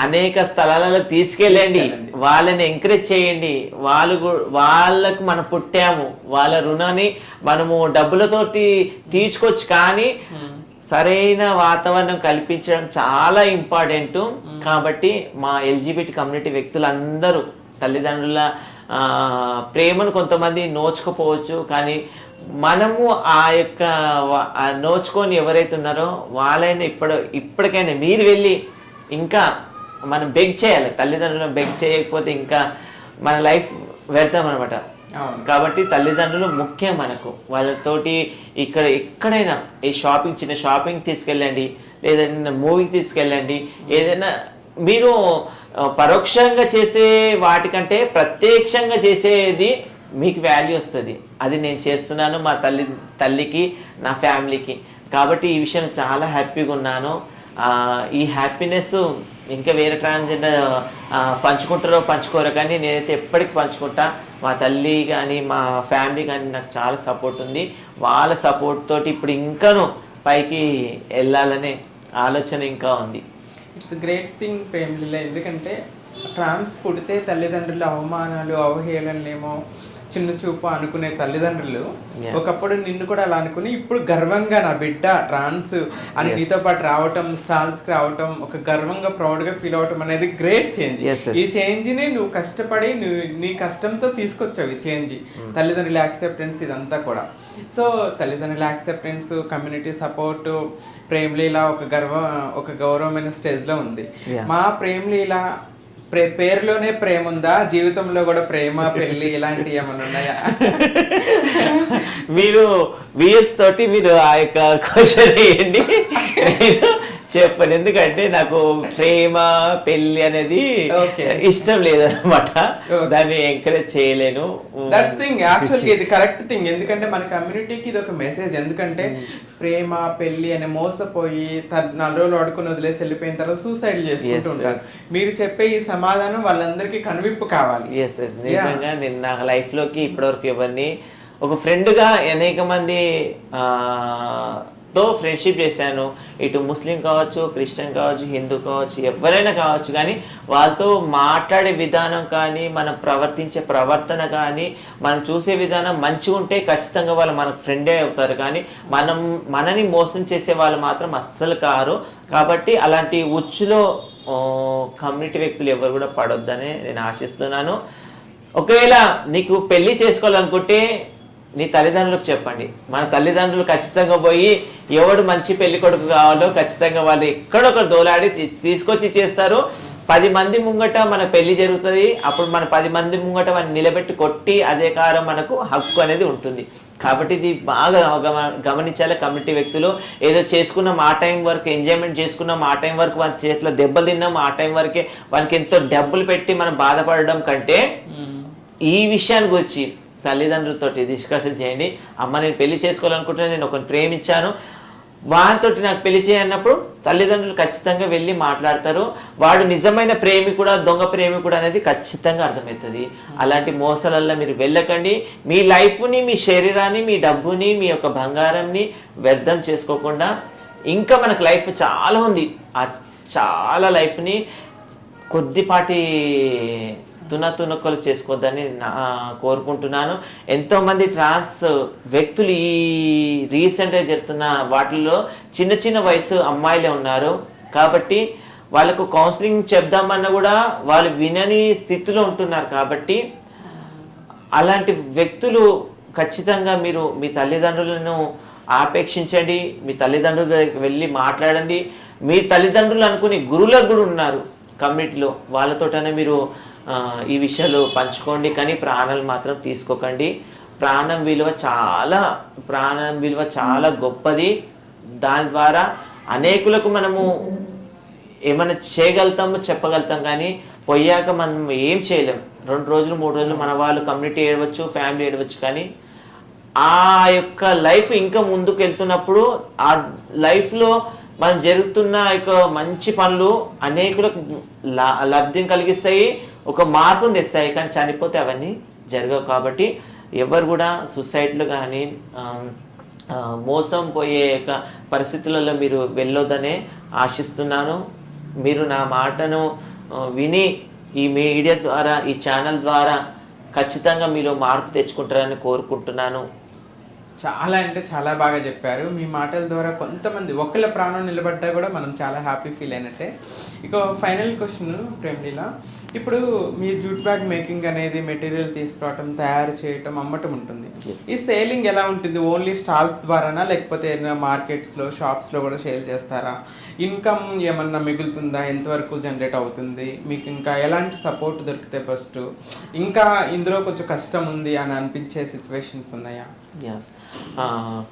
Speaker 2: అనేక స్థలాలలో తీసుకెళ్ళండి, వాళ్ళని ఎంకరేజ్ చేయండి. వాళ్ళకు మనం పుట్టాము, వాళ్ళ రుణాన్ని మనము డబ్బులతోటి తీర్చుకోవచ్చు, కానీ సరైన వాతావరణం కల్పించడం చాలా ఇంపార్టెంట్. కాబట్టి మా ఎల్జిబిటి కమ్యూనిటీ వ్యక్తులందరూ తల్లిదండ్రుల ప్రేమను కొంతమంది నోచుకోపోవచ్చు, కానీ మనము ఆ యొక్క నోచుకొని ఎవరైతే ఉన్నారో వాళ్ళైనా ఇప్పటికైనా మీరు వెళ్ళి ఇంకా మనం బెగ్ చేయాలి. తల్లిదండ్రులను బెగ్ చేయకపోతే ఇంకా మన లైఫ్ వ్యర్థం అనమాట. కాబట్టి తల్లిదండ్రులు ముఖ్యం మనకు. వాళ్ళతోటి ఎక్కడైనా ఈ షాపింగ్, చిన్న షాపింగ్ తీసుకెళ్ళండి, లేదా మూవీకి తీసుకెళ్ళండి. ఏదైనా మీరు పరోక్షంగా చేసే వాటికంటే ప్రత్యక్షంగా చేసేది మీకు వాల్యూ వస్తుంది. అది నేను చేస్తున్నాను మా తల్లికి, నా ఫ్యామిలీకి. కాబట్టి ఈ విషయం చాలా హ్యాపీగా ఉన్నాను. ఈ హ్యాపీనెస్ ఇంకా వేరే ట్రాన్స్జెండర్ పంచుకుంటారో పంచుకోరో, కానీ నేనైతే ఎప్పటికీ పంచుకుంటా. మా తల్లి కానీ మా ఫ్యామిలీ కానీ నాకు చాలా సపోర్ట్ ఉంది. వాళ్ళ సపోర్ట్ తోటి ఇప్పుడు ఇంకాను పైకి వెళ్ళాలనే ఆలోచన ఇంకా ఉంది.
Speaker 1: It's great thing Premleela. ఎందుకంటే ట్రాన్స్ పుడితే తల్లిదండ్రులు అవమానాలు, అవహేళనలేమో, చిన్న చూపు అనుకునే తల్లిదండ్రులు ఒకప్పుడు నిన్ను కూడా అలా అనుకుని ఇప్పుడు గర్వంగా నా బిడ్డ ట్రాన్స్ అని నీతో పాటు రావటం, స్టాల్స్కి రావటం, ఒక గర్వంగా ప్రౌడ్గా ఫీల్ అవటం అనేది గ్రేట్ చేంజ్. ఈ చేంజ్ని నువ్వు కష్టపడి నీ కష్టంతో తీసుకొచ్చావు. ఈ చేంజ్, తల్లిదండ్రుల యాక్సెప్టెన్స్, ఇదంతా కూడా. సో తల్లిదండ్రుల యాక్సెప్టెన్స్, కమ్యూనిటీ సపోర్ట్, ప్రేమలీల ఒక గౌరవమైన స్టేజ్లో ఉంది. మా ప్రేమలీల పేరులోనే ప్రేమ ఉందా, జీవితంలో కూడా ప్రేమ, పెళ్లి ఇలాంటివి ఏమైనా ఉన్నాయా?
Speaker 2: మీరు విఎస్ తోటి మీరు ఆ యొక్క క్వశ్చన్ వేయండి, చెప్పండి. ఎందుకంటే నాకు ప్రేమ, పెళ్లి అనేది ఇష్టం లేదనమాట, దాన్ని ఎంకరేజ్ చేయలేను.
Speaker 1: దట్స్ థింగ్, యాక్చువల్గా ఇది కరెక్ట్ థింగ్. ఎందుకంటే మన కమ్యూనిటీకి ఇది ఒక మెసేజ్. ఎందుకంటే ప్రేమ, పెళ్లి అని మోసపోయి 4 రోజులు ఆడుకుని వదిలేసి వెళ్ళిపోయిన తర్వాత సూసైడ్ చేసుకుంటూ ఉంటారు. మీరు చెప్పే ఈ సమాధానం వాళ్ళందరికీ కనువిప్పు కావాలి.
Speaker 2: నిజంగా నేను నా లైఫ్ లోకి ఇప్పటివరకు ఎవరిని ఒక ఫ్రెండ్గా అనేక మంది తో ఫ్రెండ్షిప్ చేశాను. ఇటు ముస్లిం కావచ్చు, క్రిస్టియన్ కావచ్చు, హిందూ కావచ్చు, ఎవరైనా కావచ్చు, కానీ వాళ్ళతో మాట్లాడే విధానం కానీ, మనం ప్రవర్తించే ప్రవర్తన కానీ, మనం చూసే విధానం మంచిగా ఉంటే ఖచ్చితంగా వాళ్ళు మనకు ఫ్రెండే అవుతారు. కానీ మనని మోసం చేసే వాళ్ళు మాత్రం అస్సలు కారు. కాబట్టి అలాంటి ఉచ్చులో కమ్యూనిటీ వ్యక్తులు ఎవరు కూడా పడొద్దని నేను ఆశిస్తున్నాను. ఒకవేళ నీకు పెళ్లి చేసుకోవాలనుకుంటే నీ తల్లిదండ్రులకు చెప్పండి. మన తల్లిదండ్రులు ఖచ్చితంగా పోయి ఎవడు మంచి పెళ్లి కొడుకు కావాలో ఖచ్చితంగా వాళ్ళు ఎక్కడొకరు దోలాడి తీసుకొచ్చి చేస్తారు. 10 మంది ముంగట మన పెళ్లి జరుగుతుంది. అప్పుడు మన 10 మంది ముంగట మనం నిలబెట్టి కొట్టి అదే కారం మనకు హక్కు అనేది ఉంటుంది. కాబట్టి ఇది బాగా గమనించాలి. కమ్యూనిటీ వ్యక్తులు ఏదో చేసుకున్నాం ఆ టైం వరకు, ఎంజాయ్మెంట్ చేసుకున్నాం ఆ టైం వరకు, వాళ్ళ చేతిలో దెబ్బలు తిన్నాం ఆ టైం వరకే, వాళ్ళకి ఎంతో డబ్బులు పెట్టి మనం బాధపడడం కంటే ఈ విషయాన్ని గురించి తల్లిదండ్రులతో డిస్కషన్ చేయండి. అమ్మ, నేను పెళ్లి చేసుకోవాలనుకుంటున్నాను, నేను ఒకరిని ప్రేమించాను, వాటితో నాకు పెళ్లి చేయన్నప్పుడు తల్లిదండ్రులు ఖచ్చితంగా వెళ్ళి మాట్లాడతారు. వాడు నిజమైన ప్రేమికుడా, దొంగ ప్రేమికుడు అనేది ఖచ్చితంగా అర్థమవుతుంది. అలాంటి మోసాలల్లో మీరు వెళ్ళకండి. మీ లైఫ్ని, మీ శరీరాన్ని, మీ డబ్బుని, మీ యొక్క బంగారంని వ్యర్థం చేసుకోకుండా ఇంకా మనకు లైఫ్ చాలా ఉంది. ఆ చాలా లైఫ్ని కొద్దిపాటి తునకలు చేసుకోవద్దని కోరుకుంటున్నాను. ఎంతోమంది ట్రాన్స్ వ్యక్తులు ఈ రీసెంట్గా జరుగుతున్న వాటిల్లో చిన్న వయసు అమ్మాయిలే ఉన్నారు. కాబట్టి వాళ్ళకు కౌన్సిలింగ్ చెప్దామన్నా కూడా వాళ్ళు వినని స్థితిలో ఉంటున్నారు. కాబట్టి అలాంటి వ్యక్తులు ఖచ్చితంగా మీరు మీ తల్లిదండ్రులను ఆపేక్షించండి. మీ తల్లిదండ్రుల దగ్గరికి వెళ్ళి మాట్లాడండి. మీ తల్లిదండ్రులు అనుకుని గురువులకు కూడా ఉన్నారు. కమ్యూనిటీలో వాళ్ళతోటనే మీరు ఈ విషయాలు పంచుకోండి, కానీ ప్రాణాలు మాత్రం తీసుకోకండి. ప్రాణం విలువ చాలా గొప్పది. దాని ద్వారా అనేకులకు మనము ఏమైనా చేయగలుగుతాము, చెప్పగలుగుతాం, కానీ పోయాక మనం ఏం చేయలేం. 2 రోజులు 3 రోజులు మన వాళ్ళు కమ్యూనిటీ ఏడవచ్చు, ఫ్యామిలీ ఏడవచ్చు, కానీ ఆ యొక్క లైఫ్ ఇంకా ముందుకు వెళ్తున్నప్పుడు ఆ లైఫ్లో మనం జరుగుతున్న యొక్క మంచి పనులు అనేకులకు లబ్ధిని కలిగిస్తాయి, ఒక మార్పును తెస్తాయి. కానీ చనిపోతే అవన్నీ జరగవు. కాబట్టి ఎవరు కూడా సూసైడ్లు కానీ మోసం పోయే యొక్క పరిస్థితులలో మీరు వెళ్ళొద్దనే ఆశిస్తున్నాను. మీరు నా మాటను విని ఈ మీడియా ద్వారా, ఈ ఛానల్ ద్వారా ఖచ్చితంగా మీలో మార్పు తెచ్చుకుంటారని కోరుకుంటున్నాను.
Speaker 1: చాలా అంటే చాలా బాగా చెప్పారు. మీ మాటల ద్వారా కొంతమంది ఒకళ్ళ ప్రాణం నిలబడ్డా కూడా మనం చాలా హ్యాపీ ఫీల్ అయినట్టే. ఇక ఫైనల్ క్వశ్చన్ ప్రేమ్లీలా, ఇప్పుడు మీ జూట్ బ్యాగ్ మేకింగ్ అనేది మెటీరియల్ తీసుకురావటం, తయారు చేయటం, అమ్మటం ఉంటుంది. ఈ సేలింగ్ ఎలా ఉంటుంది? ఓన్లీ స్టాల్స్ ద్వారానా, లేకపోతే ఏదైనా మార్కెట్స్లో, షాప్స్లో కూడా సేల్ చేస్తారా? ఇన్కమ్ ఏమన్నా మిగులుతుందా? ఎంతవరకు జనరేట్ అవుతుంది? మీకు ఇంకా ఎలాంటి సపోర్ట్ దొరికితే ఫస్ట్, ఇంకా ఇందులో కొంచెం కష్టం ఉంది అని అనిపించే సిచ్యువేషన్స్ ఉన్నాయా?
Speaker 2: ఎస్,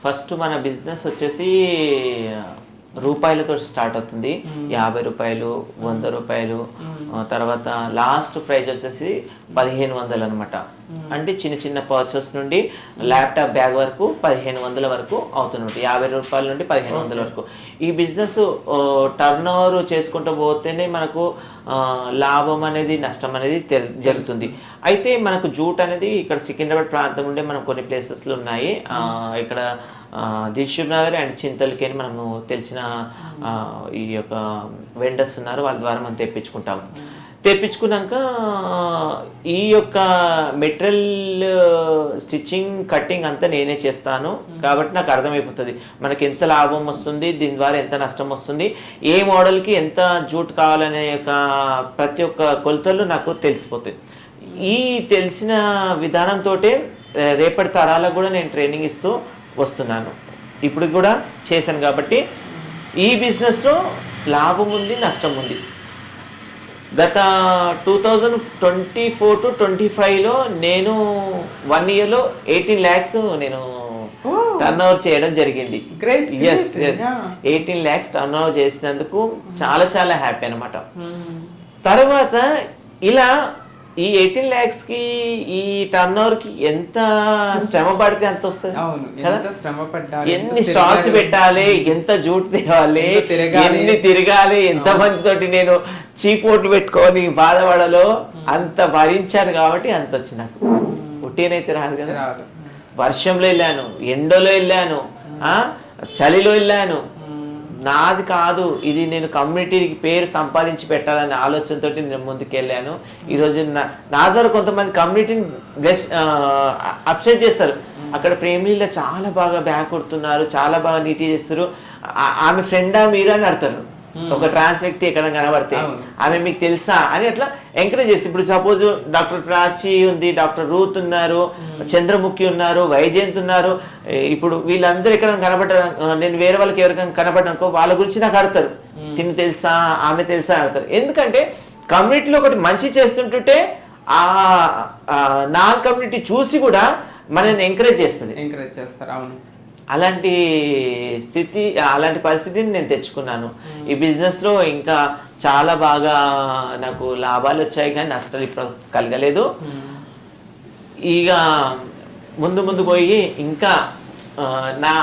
Speaker 2: ఫస్ట్ మన బిజినెస్ వచ్చేసి రూపాయలతో స్టార్ట్ అవుతుంది. 50 రూపాయలు, 100 రూపాయలు, తర్వాత లాస్ట్ ప్రైజ్ వచ్చేసి 1500 అనమాట. అంటే చిన్న చిన్న పర్చేస్ నుండి ల్యాప్టాప్ బ్యాగ్ వరకు 1500 వరకు అవుతుంది. 50 రూపాయల నుండి 1500 వరకు. ఈ బిజినెస్ టర్న్ ఓవర్ చేసుకుంటూ పోతేనే మనకు లాభం అనేది, నష్టం అనేది జరుగుతుంది. అయితే మనకు జూట్ అనేది ఇక్కడ సికింద్రాబాద్ ప్రాంతం నుండి మనం కొన్ని ప్లేసెస్లో ఉన్నాయి. ఇక్కడ దిల్షుక్ నగర్ అండ్ చింతల్కి అని మనము తెలిసిన ఈ యొక్క వెండర్స్ ఉన్నారు, వాళ్ళ ద్వారా మనం తెప్పించుకున్నాక ఈ యొక్క మెటీరియల్ స్టిచ్చింగ్, కటింగ్ అంతా నేనే చేస్తాను. కాబట్టి నాకు అర్థమైపోతుంది మనకి ఎంత లాభం వస్తుంది, దీని ద్వారా ఎంత నష్టం వస్తుంది, ఏ మోడల్కి ఎంత జూట్ కావాలనే యొక్క ప్రతి ఒక్క కొలతలు నాకు తెలిసిపోతాయి. ఈ తెలిసిన విధానంతో రేపటి తరాలకు కూడా నేను ట్రైనింగ్ ఇస్తూ వస్తున్నాను. ఇప్పుడు కూడా చేశాను. కాబట్టి ఈ బిజినెస్లో లాభం ఉంది, నష్టం ఉంది. గత 2024 to 25లో నేను 1 yearలో 18 lakhs నేను టర్న్ ఓవర్ చేయడం జరిగింది. ఎస్, 18 lakhs టర్న్ ఓవర్ చేసినందుకు చాలా చాలా హ్యాపీ అనమాట. తర్వాత ఇలా ఈ 18 lakhsకి ఈ టర్న్ ఓవర్కి ఎంత శ్రమ పడితే అంత వస్తుంది కదా. ఎన్ని స్టాల్స్ పెట్టాలి, ఎంత జూట్ తేవాలి, ఎన్ని తిరగాలి, ఎంత మందితోటి నేను చీపోట్లు పెట్టుకొని బాధపడాలో అంత భరించాను. కాబట్టి అంత వచ్చింది నాకు. పుట్టినైతే రాదు కదా. వర్షంలో వెళ్ళాను, ఎండలో వెళ్ళాను, చలిలో వెళ్ళాను. నాది కాదు ఇది, నేను కమ్యూనిటీకి పేరు సంపాదించి పెట్టాలనే ఆలోచనతో నేను ముందుకు వెళ్ళాను. ఈరోజు నా ద్వారా కొంతమంది కమ్యూనిటీని అప్సెట్ చేస్తారు. అక్కడ ప్రేమిలో చాలా బాగా బ్యాగ్ కొడుతున్నారు, చాలా బాగా నీట్గా చేస్తారు. ఆమె ఫ్రెండా మీరా అని అడతారు. ఒక ట్రాన్స్ వ్యక్తి ఎక్కడ కనబడితే ఆమె మీకు తెలుసా అని అట్లా ఎంకరేజ్ చేస్తారు. ఇప్పుడు సపోజ్ డాక్టర్ ప్రాచి ఉంది, డాక్టర్ రూత్ ఉన్నారు, చంద్రముఖి ఉన్నారు, వైజయంత్ ఉన్నారు. ఇప్పుడు వీళ్ళందరూ ఎక్కడ కనబడ్డారు, నేను వేరే వాళ్ళకి ఎవరికైనా కనబడ్డానుకో వాళ్ళ గురించి నాకు అడతారు. తిని తెలుసా, ఆమె తెలుసా అడతారు. ఎందుకంటే కమ్యూనిటీలో ఒకటి మంచి చేస్తుంటుంటే ఆ నాన్ కమ్యూనిటీ చూసి కూడా మనల్ని ఎంకరేజ్ చేస్తారు. అవును, అలాంటి స్థితి, అలాంటి పరిస్థితిని నేను తెచ్చుకున్నాను. ఈ బిజినెస్లో ఇంకా చాలా బాగా నాకు లాభాలు వచ్చాయి, కానీ నష్టాలు ఇప్పుడు కలగలేదు. ఇక ముందు పోయి ఇంకా నా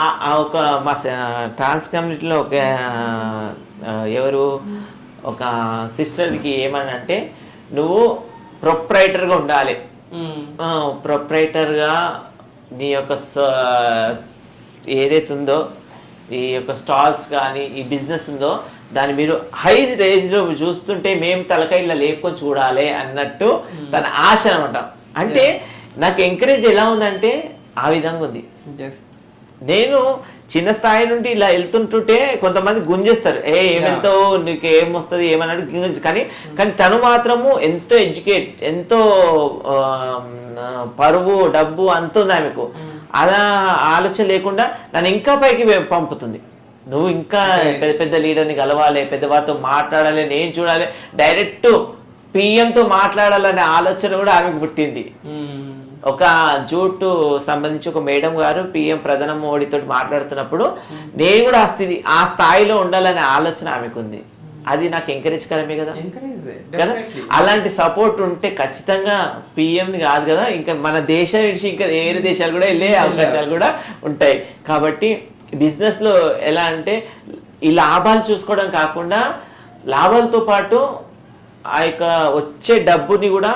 Speaker 2: ఒక మా ట్రాన్స్ కమ్యూనిటీలో ఒక సిస్టర్కి ఏమనంటే, నువ్వు ప్రొప్రైటర్గా ఉండాలి. ప్రొప్రైటర్గా నీ యొక్క ఏదైతే ఉందో, ఈ యొక్క స్టాల్స్ కానీ ఈ బిజినెస్ ఉందో దాన్ని మీరు హై రేంజ్లో చూస్తుంటే మేము తలకాయలా లేపుకొని చూడాలి అన్నట్టు తన ఆశ అనమాట. అంటే నాకు ఎంకరేజ్ ఎలా ఉందంటే ఆ విధంగా ఉంది. నేను చిన్న స్థాయి నుండి ఇలా వెళ్తుంటుంటే కొంతమంది గుంజేస్తారు, ఏమెంతో నీకు ఏమొస్తుంది ఏమన్నట్టు. కానీ తను మాత్రము ఎంతో ఎడ్యుకేట్, ఎంతో పరువు, డబ్బు అంత ఉంది ఆమెకు. అలా ఆలోచన లేకుండా నన్ను ఇంకా పైకి పంపుతుంది. నువ్వు ఇంకా పెద్ద పెద్ద లీడర్ని కలవాలి, పెద్దవారితో మాట్లాడాలి, నేను చూడాలి, డైరెక్ట్ పిఎంతో మాట్లాడాలనే ఆలోచన కూడా ఆమెకు పుట్టింది. ఒక జూట్ సంబంధించి ఒక మేడం గారు పిఎం ప్రధాని మోడీతో మాట్లాడుతున్నప్పుడు నేను కూడా ఆ స్థాయిలో ఉండాలనే ఆలోచన ఆమెకు ఉంది. అది నాకు ఎంకరేజ్కరమే కదా. కదా అలాంటి సపోర్ట్ ఉంటే ఖచ్చితంగా పిఎంని కాదు కదా, ఇంకా మన దేశం నుంచి ఇంకా వేరే దేశాలు కూడా వెళ్ళే అవకాశాలు కూడా ఉంటాయి. కాబట్టి బిజినెస్లో ఎలా అంటే ఈ లాభాలు చూసుకోవడం కాకుండా లాభాలతో పాటు ఆ యొక్క వచ్చే డబ్బుని కూడా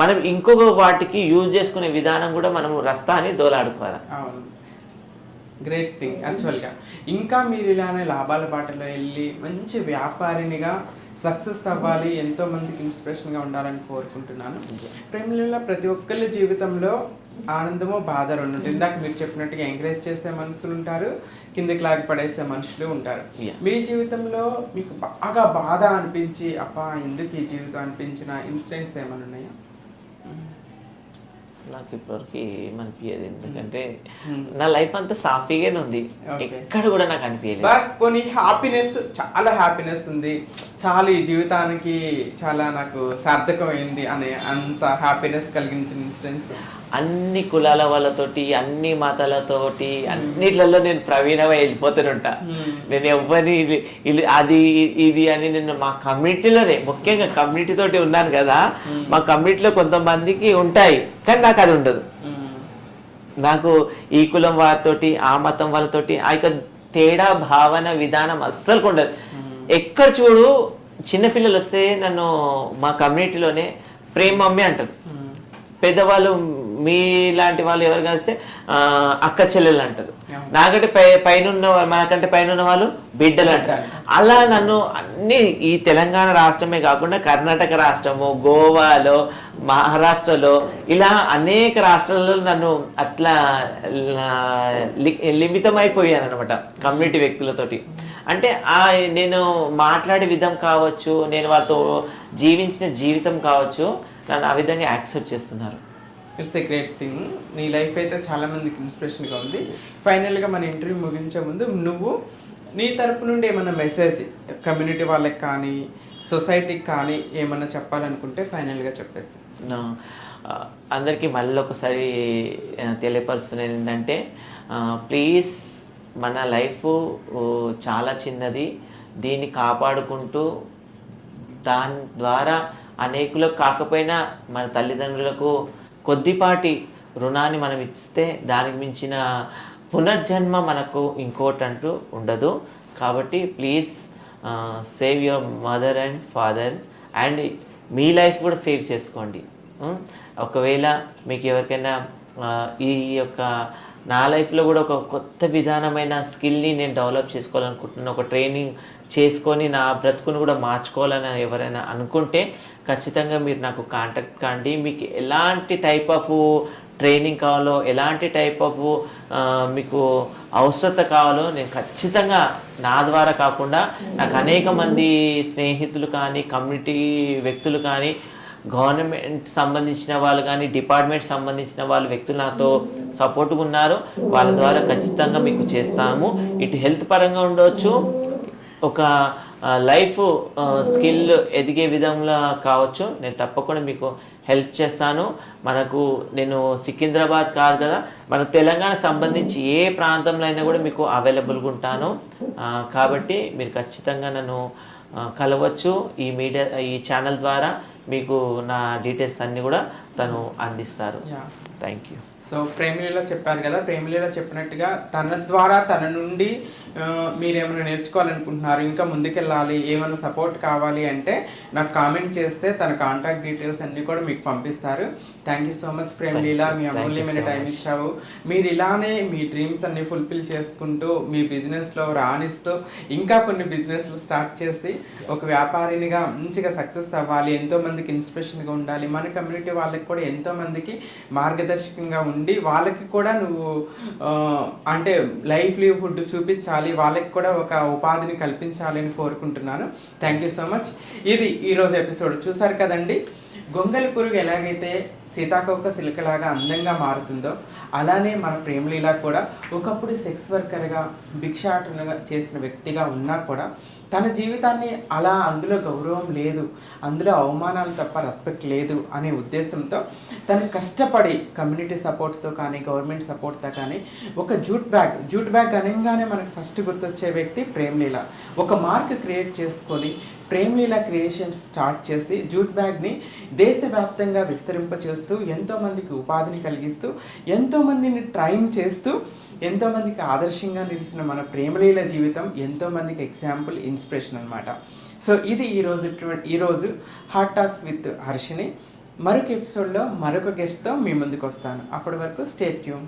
Speaker 2: మనం ఇంకొక వాటికి యూజ్ చేసుకునే విధానం కూడా మనం రస్తాని దోలాడుకోవాలి.
Speaker 1: గ్రేట్ థింగ్ యాక్చువల్గా. ఇంకా మీరు ఇలానే లాభాల బాటలో వెళ్ళి మంచి వ్యాపారినిగా సక్సెస్ అవ్వాలి, ఎంతో మందికి ఇన్స్పిరేషన్గా ఉండాలని కోరుకుంటున్నాను. ప్రేమలో ప్రతి ఒక్కరి జీవితంలో ఆనందమో బాధ రెండు ఉంటుంది. ఇందాక మీరు చెప్పినట్టుగా ఎంకరేజ్ చేసే మనుషులు ఉంటారు, కిందకి లాగి పడేసే మనుషులు ఉంటారు. మీ జీవితంలో మీకు బాగా బాధ అనిపించి అబ్బా ఎందుకు ఈ జీవితం అనిపించిన ఇన్సిడెంట్స్ ఏమైనా ఉన్నాయా?
Speaker 2: నాకు ఇప్పటివరకు ఏమనిపించదు, ఎందుకంటే నా లైఫ్ అంతా సాఫీగానే ఉంది, ఎక్కడ కూడా నాకు అనిపించలేదు.
Speaker 1: కొన్ని హ్యాపీనెస్, చాలా హ్యాపీనెస్ ఉంది, చాలా ఈ జీవితానికి చాలా నాకు సార్థకమైంది అనే అంత హ్యాపీనెస్ కలిగించిన ఇన్సిడెంట్స్.
Speaker 2: అన్ని కులాల వాళ్ళతోటి, అన్ని మతాలతోటి, అన్నిట్లలో నేను ప్రవీణమై వెళ్ళిపోతూనుంటా. నేను ఎవరిని అది ఇది అని నేను మా కమ్యూనిటీలోనే, ముఖ్యంగా కమ్యూనిటీ తోటి ఉన్నాను కదా, మా కమ్యూనిటీలో కొంతమందికి ఉంటాయి కానీ నాకు అది ఉండదు. నాకు ఈ కులం వారితోటి, ఆ మతం వాళ్ళతోటి ఆ యొక్క తేడా భావన విధానం అస్సలు ఉండదు. ఎక్కడ చూడు చిన్నపిల్లలు వస్తే నన్ను మా కమ్యూనిటీలోనే ప్రేమ మమ్మీ అంటారు, పెద్దవాళ్ళు మీలాంటి వాళ్ళు ఎవరు కలిస్తే అక్క చెల్లెలు అంటారు, నాకంటే పైన మనకంటే పైన ఉన్న వాళ్ళు బిడ్డలు అంటారు. అలా నన్ను అన్ని ఈ తెలంగాణ రాష్ట్రమే కాకుండా కర్ణాటక రాష్ట్రము, గోవాలో, మహారాష్ట్రలో ఇలా అనేక రాష్ట్రాలలో నన్ను అట్లా లిమితమైపోయాను అనమాట కమ్యూనిటీ వ్యక్తులతోటి. అంటే నేను మాట్లాడే విధం కావచ్చు, నేను వాళ్ళతో జీవించిన జీవితం కావచ్చు, నన్ను ఆ విధంగా యాక్సెప్ట్ చేస్తున్నారు.
Speaker 1: It's a great thing. నీ లైఫ్ అయితే చాలా మందికి ఇన్స్పిరేషన్గా ఉంది. ఫైనల్గా మన ఇంటర్వ్యూ ముగించే ముందు నువ్వు నీ తరపు నుండి ఏమన్నా మెసేజ్ కమ్యూనిటీ వాళ్ళకి కానీ సొసైటీకి కానీ ఏమన్నా చెప్పాలనుకుంటే ఫైనల్గా చెప్పేసి.
Speaker 2: అందరికీ మళ్ళీ ఒకసారి తెలియపరుస్తున్నది ఏంటంటే, ప్లీజ్ మన లైఫ్ చాలా చిన్నది, దీన్ని కాపాడుకుంటూ దాని ద్వారా అనేకులకు కాకపోయినా మన తల్లిదండ్రులకు కొద్దిపాటి రుణాన్ని మనం ఇస్తే దానికి మించిన పునర్జన్మ మనకు ఇంకోటి అంటూ ఉండదు. కాబట్టి please save your mother and father and me life కూడా సేవ్ చేసుకోండి. ఒకవేళ మీకు ఎవరికైనా ఈ యొక్క నా లైఫ్లో కూడా ఒక కొత్త విధానమైన స్కిల్ని నేను డెవలప్ చేసుకోవాలనుకుంటున్నాను, ఒక ట్రైనింగ్ చేసుకొని నా బ్రతుకును కూడా మార్చుకోవాలని ఎవరైనా అనుకుంటే ఖచ్చితంగా మీరు నాకు కాంటాక్ట్ కాండి. మీకు ఎలాంటి టైప్ ఆఫ్ ట్రైనింగ్ కావాలో, ఎలాంటి టైప్ ఆఫ్ మీకు అవసరత కావాలో నేను ఖచ్చితంగా నా ద్వారా కాకుండా నాకు అనేక మంది స్నేహితులు కానీ, కమ్యూనిటీ వ్యక్తులు కానీ, గవర్నమెంట్ సంబంధించిన వాళ్ళు కానీ, డిపార్ట్మెంట్ సంబంధించిన వాళ్ళు వ్యక్తులు నాతో సపోర్ట్గా ఉన్నారు. వాళ్ళ ద్వారా ఖచ్చితంగా మీకు చేస్తాము. ఇటు హెల్త్ పరంగా ఉండవచ్చు, ఒక లైఫ్ స్కిల్ ఎదిగే విధంగా కావచ్చు, నేను తప్పకుండా మీకు హెల్ప్ చేస్తాను. నేను సికింద్రాబాద్ కాదు కదా, మన తెలంగాణ సంబంధించి ఏ ప్రాంతంలో అయినా కూడా మీకు అవైలబుల్గా ఉంటాను. కాబట్టి మీరు ఖచ్చితంగా నన్ను కలవచ్చు. ఈ ఛానల్ ద్వారా మీకు నా డీటెయిల్స్ అన్నీ కూడా తను అందిస్తారు. Thank you.
Speaker 1: సో ప్రేమిలీలో చెప్పారు కదా, ప్రేమిలీలో చెప్పినట్టుగా తన ద్వారా తన నుండి మీరేమైనా నేర్చుకోవాలనుకుంటున్నారు, ఇంకా ముందుకెళ్ళాలి, ఏమైనా సపోర్ట్ కావాలి అంటే నాకు కామెంట్ చేస్తే తన కాంటాక్ట్ డీటెయిల్స్ అన్నీ కూడా మీకు పంపిస్తారు. థ్యాంక్ యూ సో మచ్ ప్రేమిలీలా, మీ అమూల్యమైన టైం ఇచ్చావు. మీరు ఇలానే మీ డ్రీమ్స్ అన్ని ఫుల్ఫిల్ చేసుకుంటూ మీ బిజినెస్లో రాణిస్తూ ఇంకా కొన్ని బిజినెస్లు స్టార్ట్ చేసి ఒక వ్యాపారినిగా మంచిగా సక్సెస్ అవ్వాలి, ఎంతోమందికి ఇన్స్పిరేషన్గా ఉండాలి, మన కమ్యూనిటీ వాళ్ళకి కూడా ఎంతోమందికి మార్గదర్శకంగా ఉండి వాళ్ళకి కూడా నువ్వు అంటే లైవ్లీహుడ్ చూపించాలి, వాళ్ళకి కూడా ఒక ఉపాధిని కల్పించాలి అని కోరుకుంటున్నాను. Thank you so much. ఇది ఈరోజు ఎపిసోడ్ చూసారు కదండి. గొంగలి పురుగు ఎలాగైతే సీతాకోక సిలకలాగా అందంగా మారుతుందో అలానే మన ప్రేమలీల కూడా ఒకప్పుడు సెక్స్ వర్కర్గా భిక్షాటనగా చేసిన వ్యక్తిగా ఉన్నా కూడా తన జీవితాన్ని అలా అందులో గౌరవం లేదు, అందులో అవమానాలు తప్ప రెస్పెక్ట్ లేదు అనే ఉద్దేశంతో తను కష్టపడి కమ్యూనిటీ సపోర్ట్తో కానీ గవర్నమెంట్ సపోర్ట్తో కానీ ఒక జూట్ బ్యాగ్ అనగానే మనకు ఫస్ట్ గుర్తొచ్చే వ్యక్తి ప్రేమలీల. ఒక మార్క్ క్రియేట్ చేసుకొని ప్రేమలీల క్రియేషన్స్ స్టార్ట్ చేసి జూట్ బ్యాగ్ని దేశవ్యాప్తంగా విస్తరింపచేస్తూ ఎంతోమందికి ఉపాధిని కలిగిస్తూ ఎంతోమందిని ట్రైన్ చేస్తూ ఎంతోమందికి ఆదర్శంగా నిలిచిన మన ప్రేమలీల జీవితం ఎంతోమందికి ఎగ్జాంపుల్, ఇన్స్పిరేషన్ అనమాట. సో ఇది ఈరోజు హాట్ టాక్స్ విత్ హర్షిని. మరొక ఎపిసోడ్లో మరొక గెస్ట్తో మీ ముందుకు వస్తాను. అప్పటి వరకు స్టే ట్యూన్.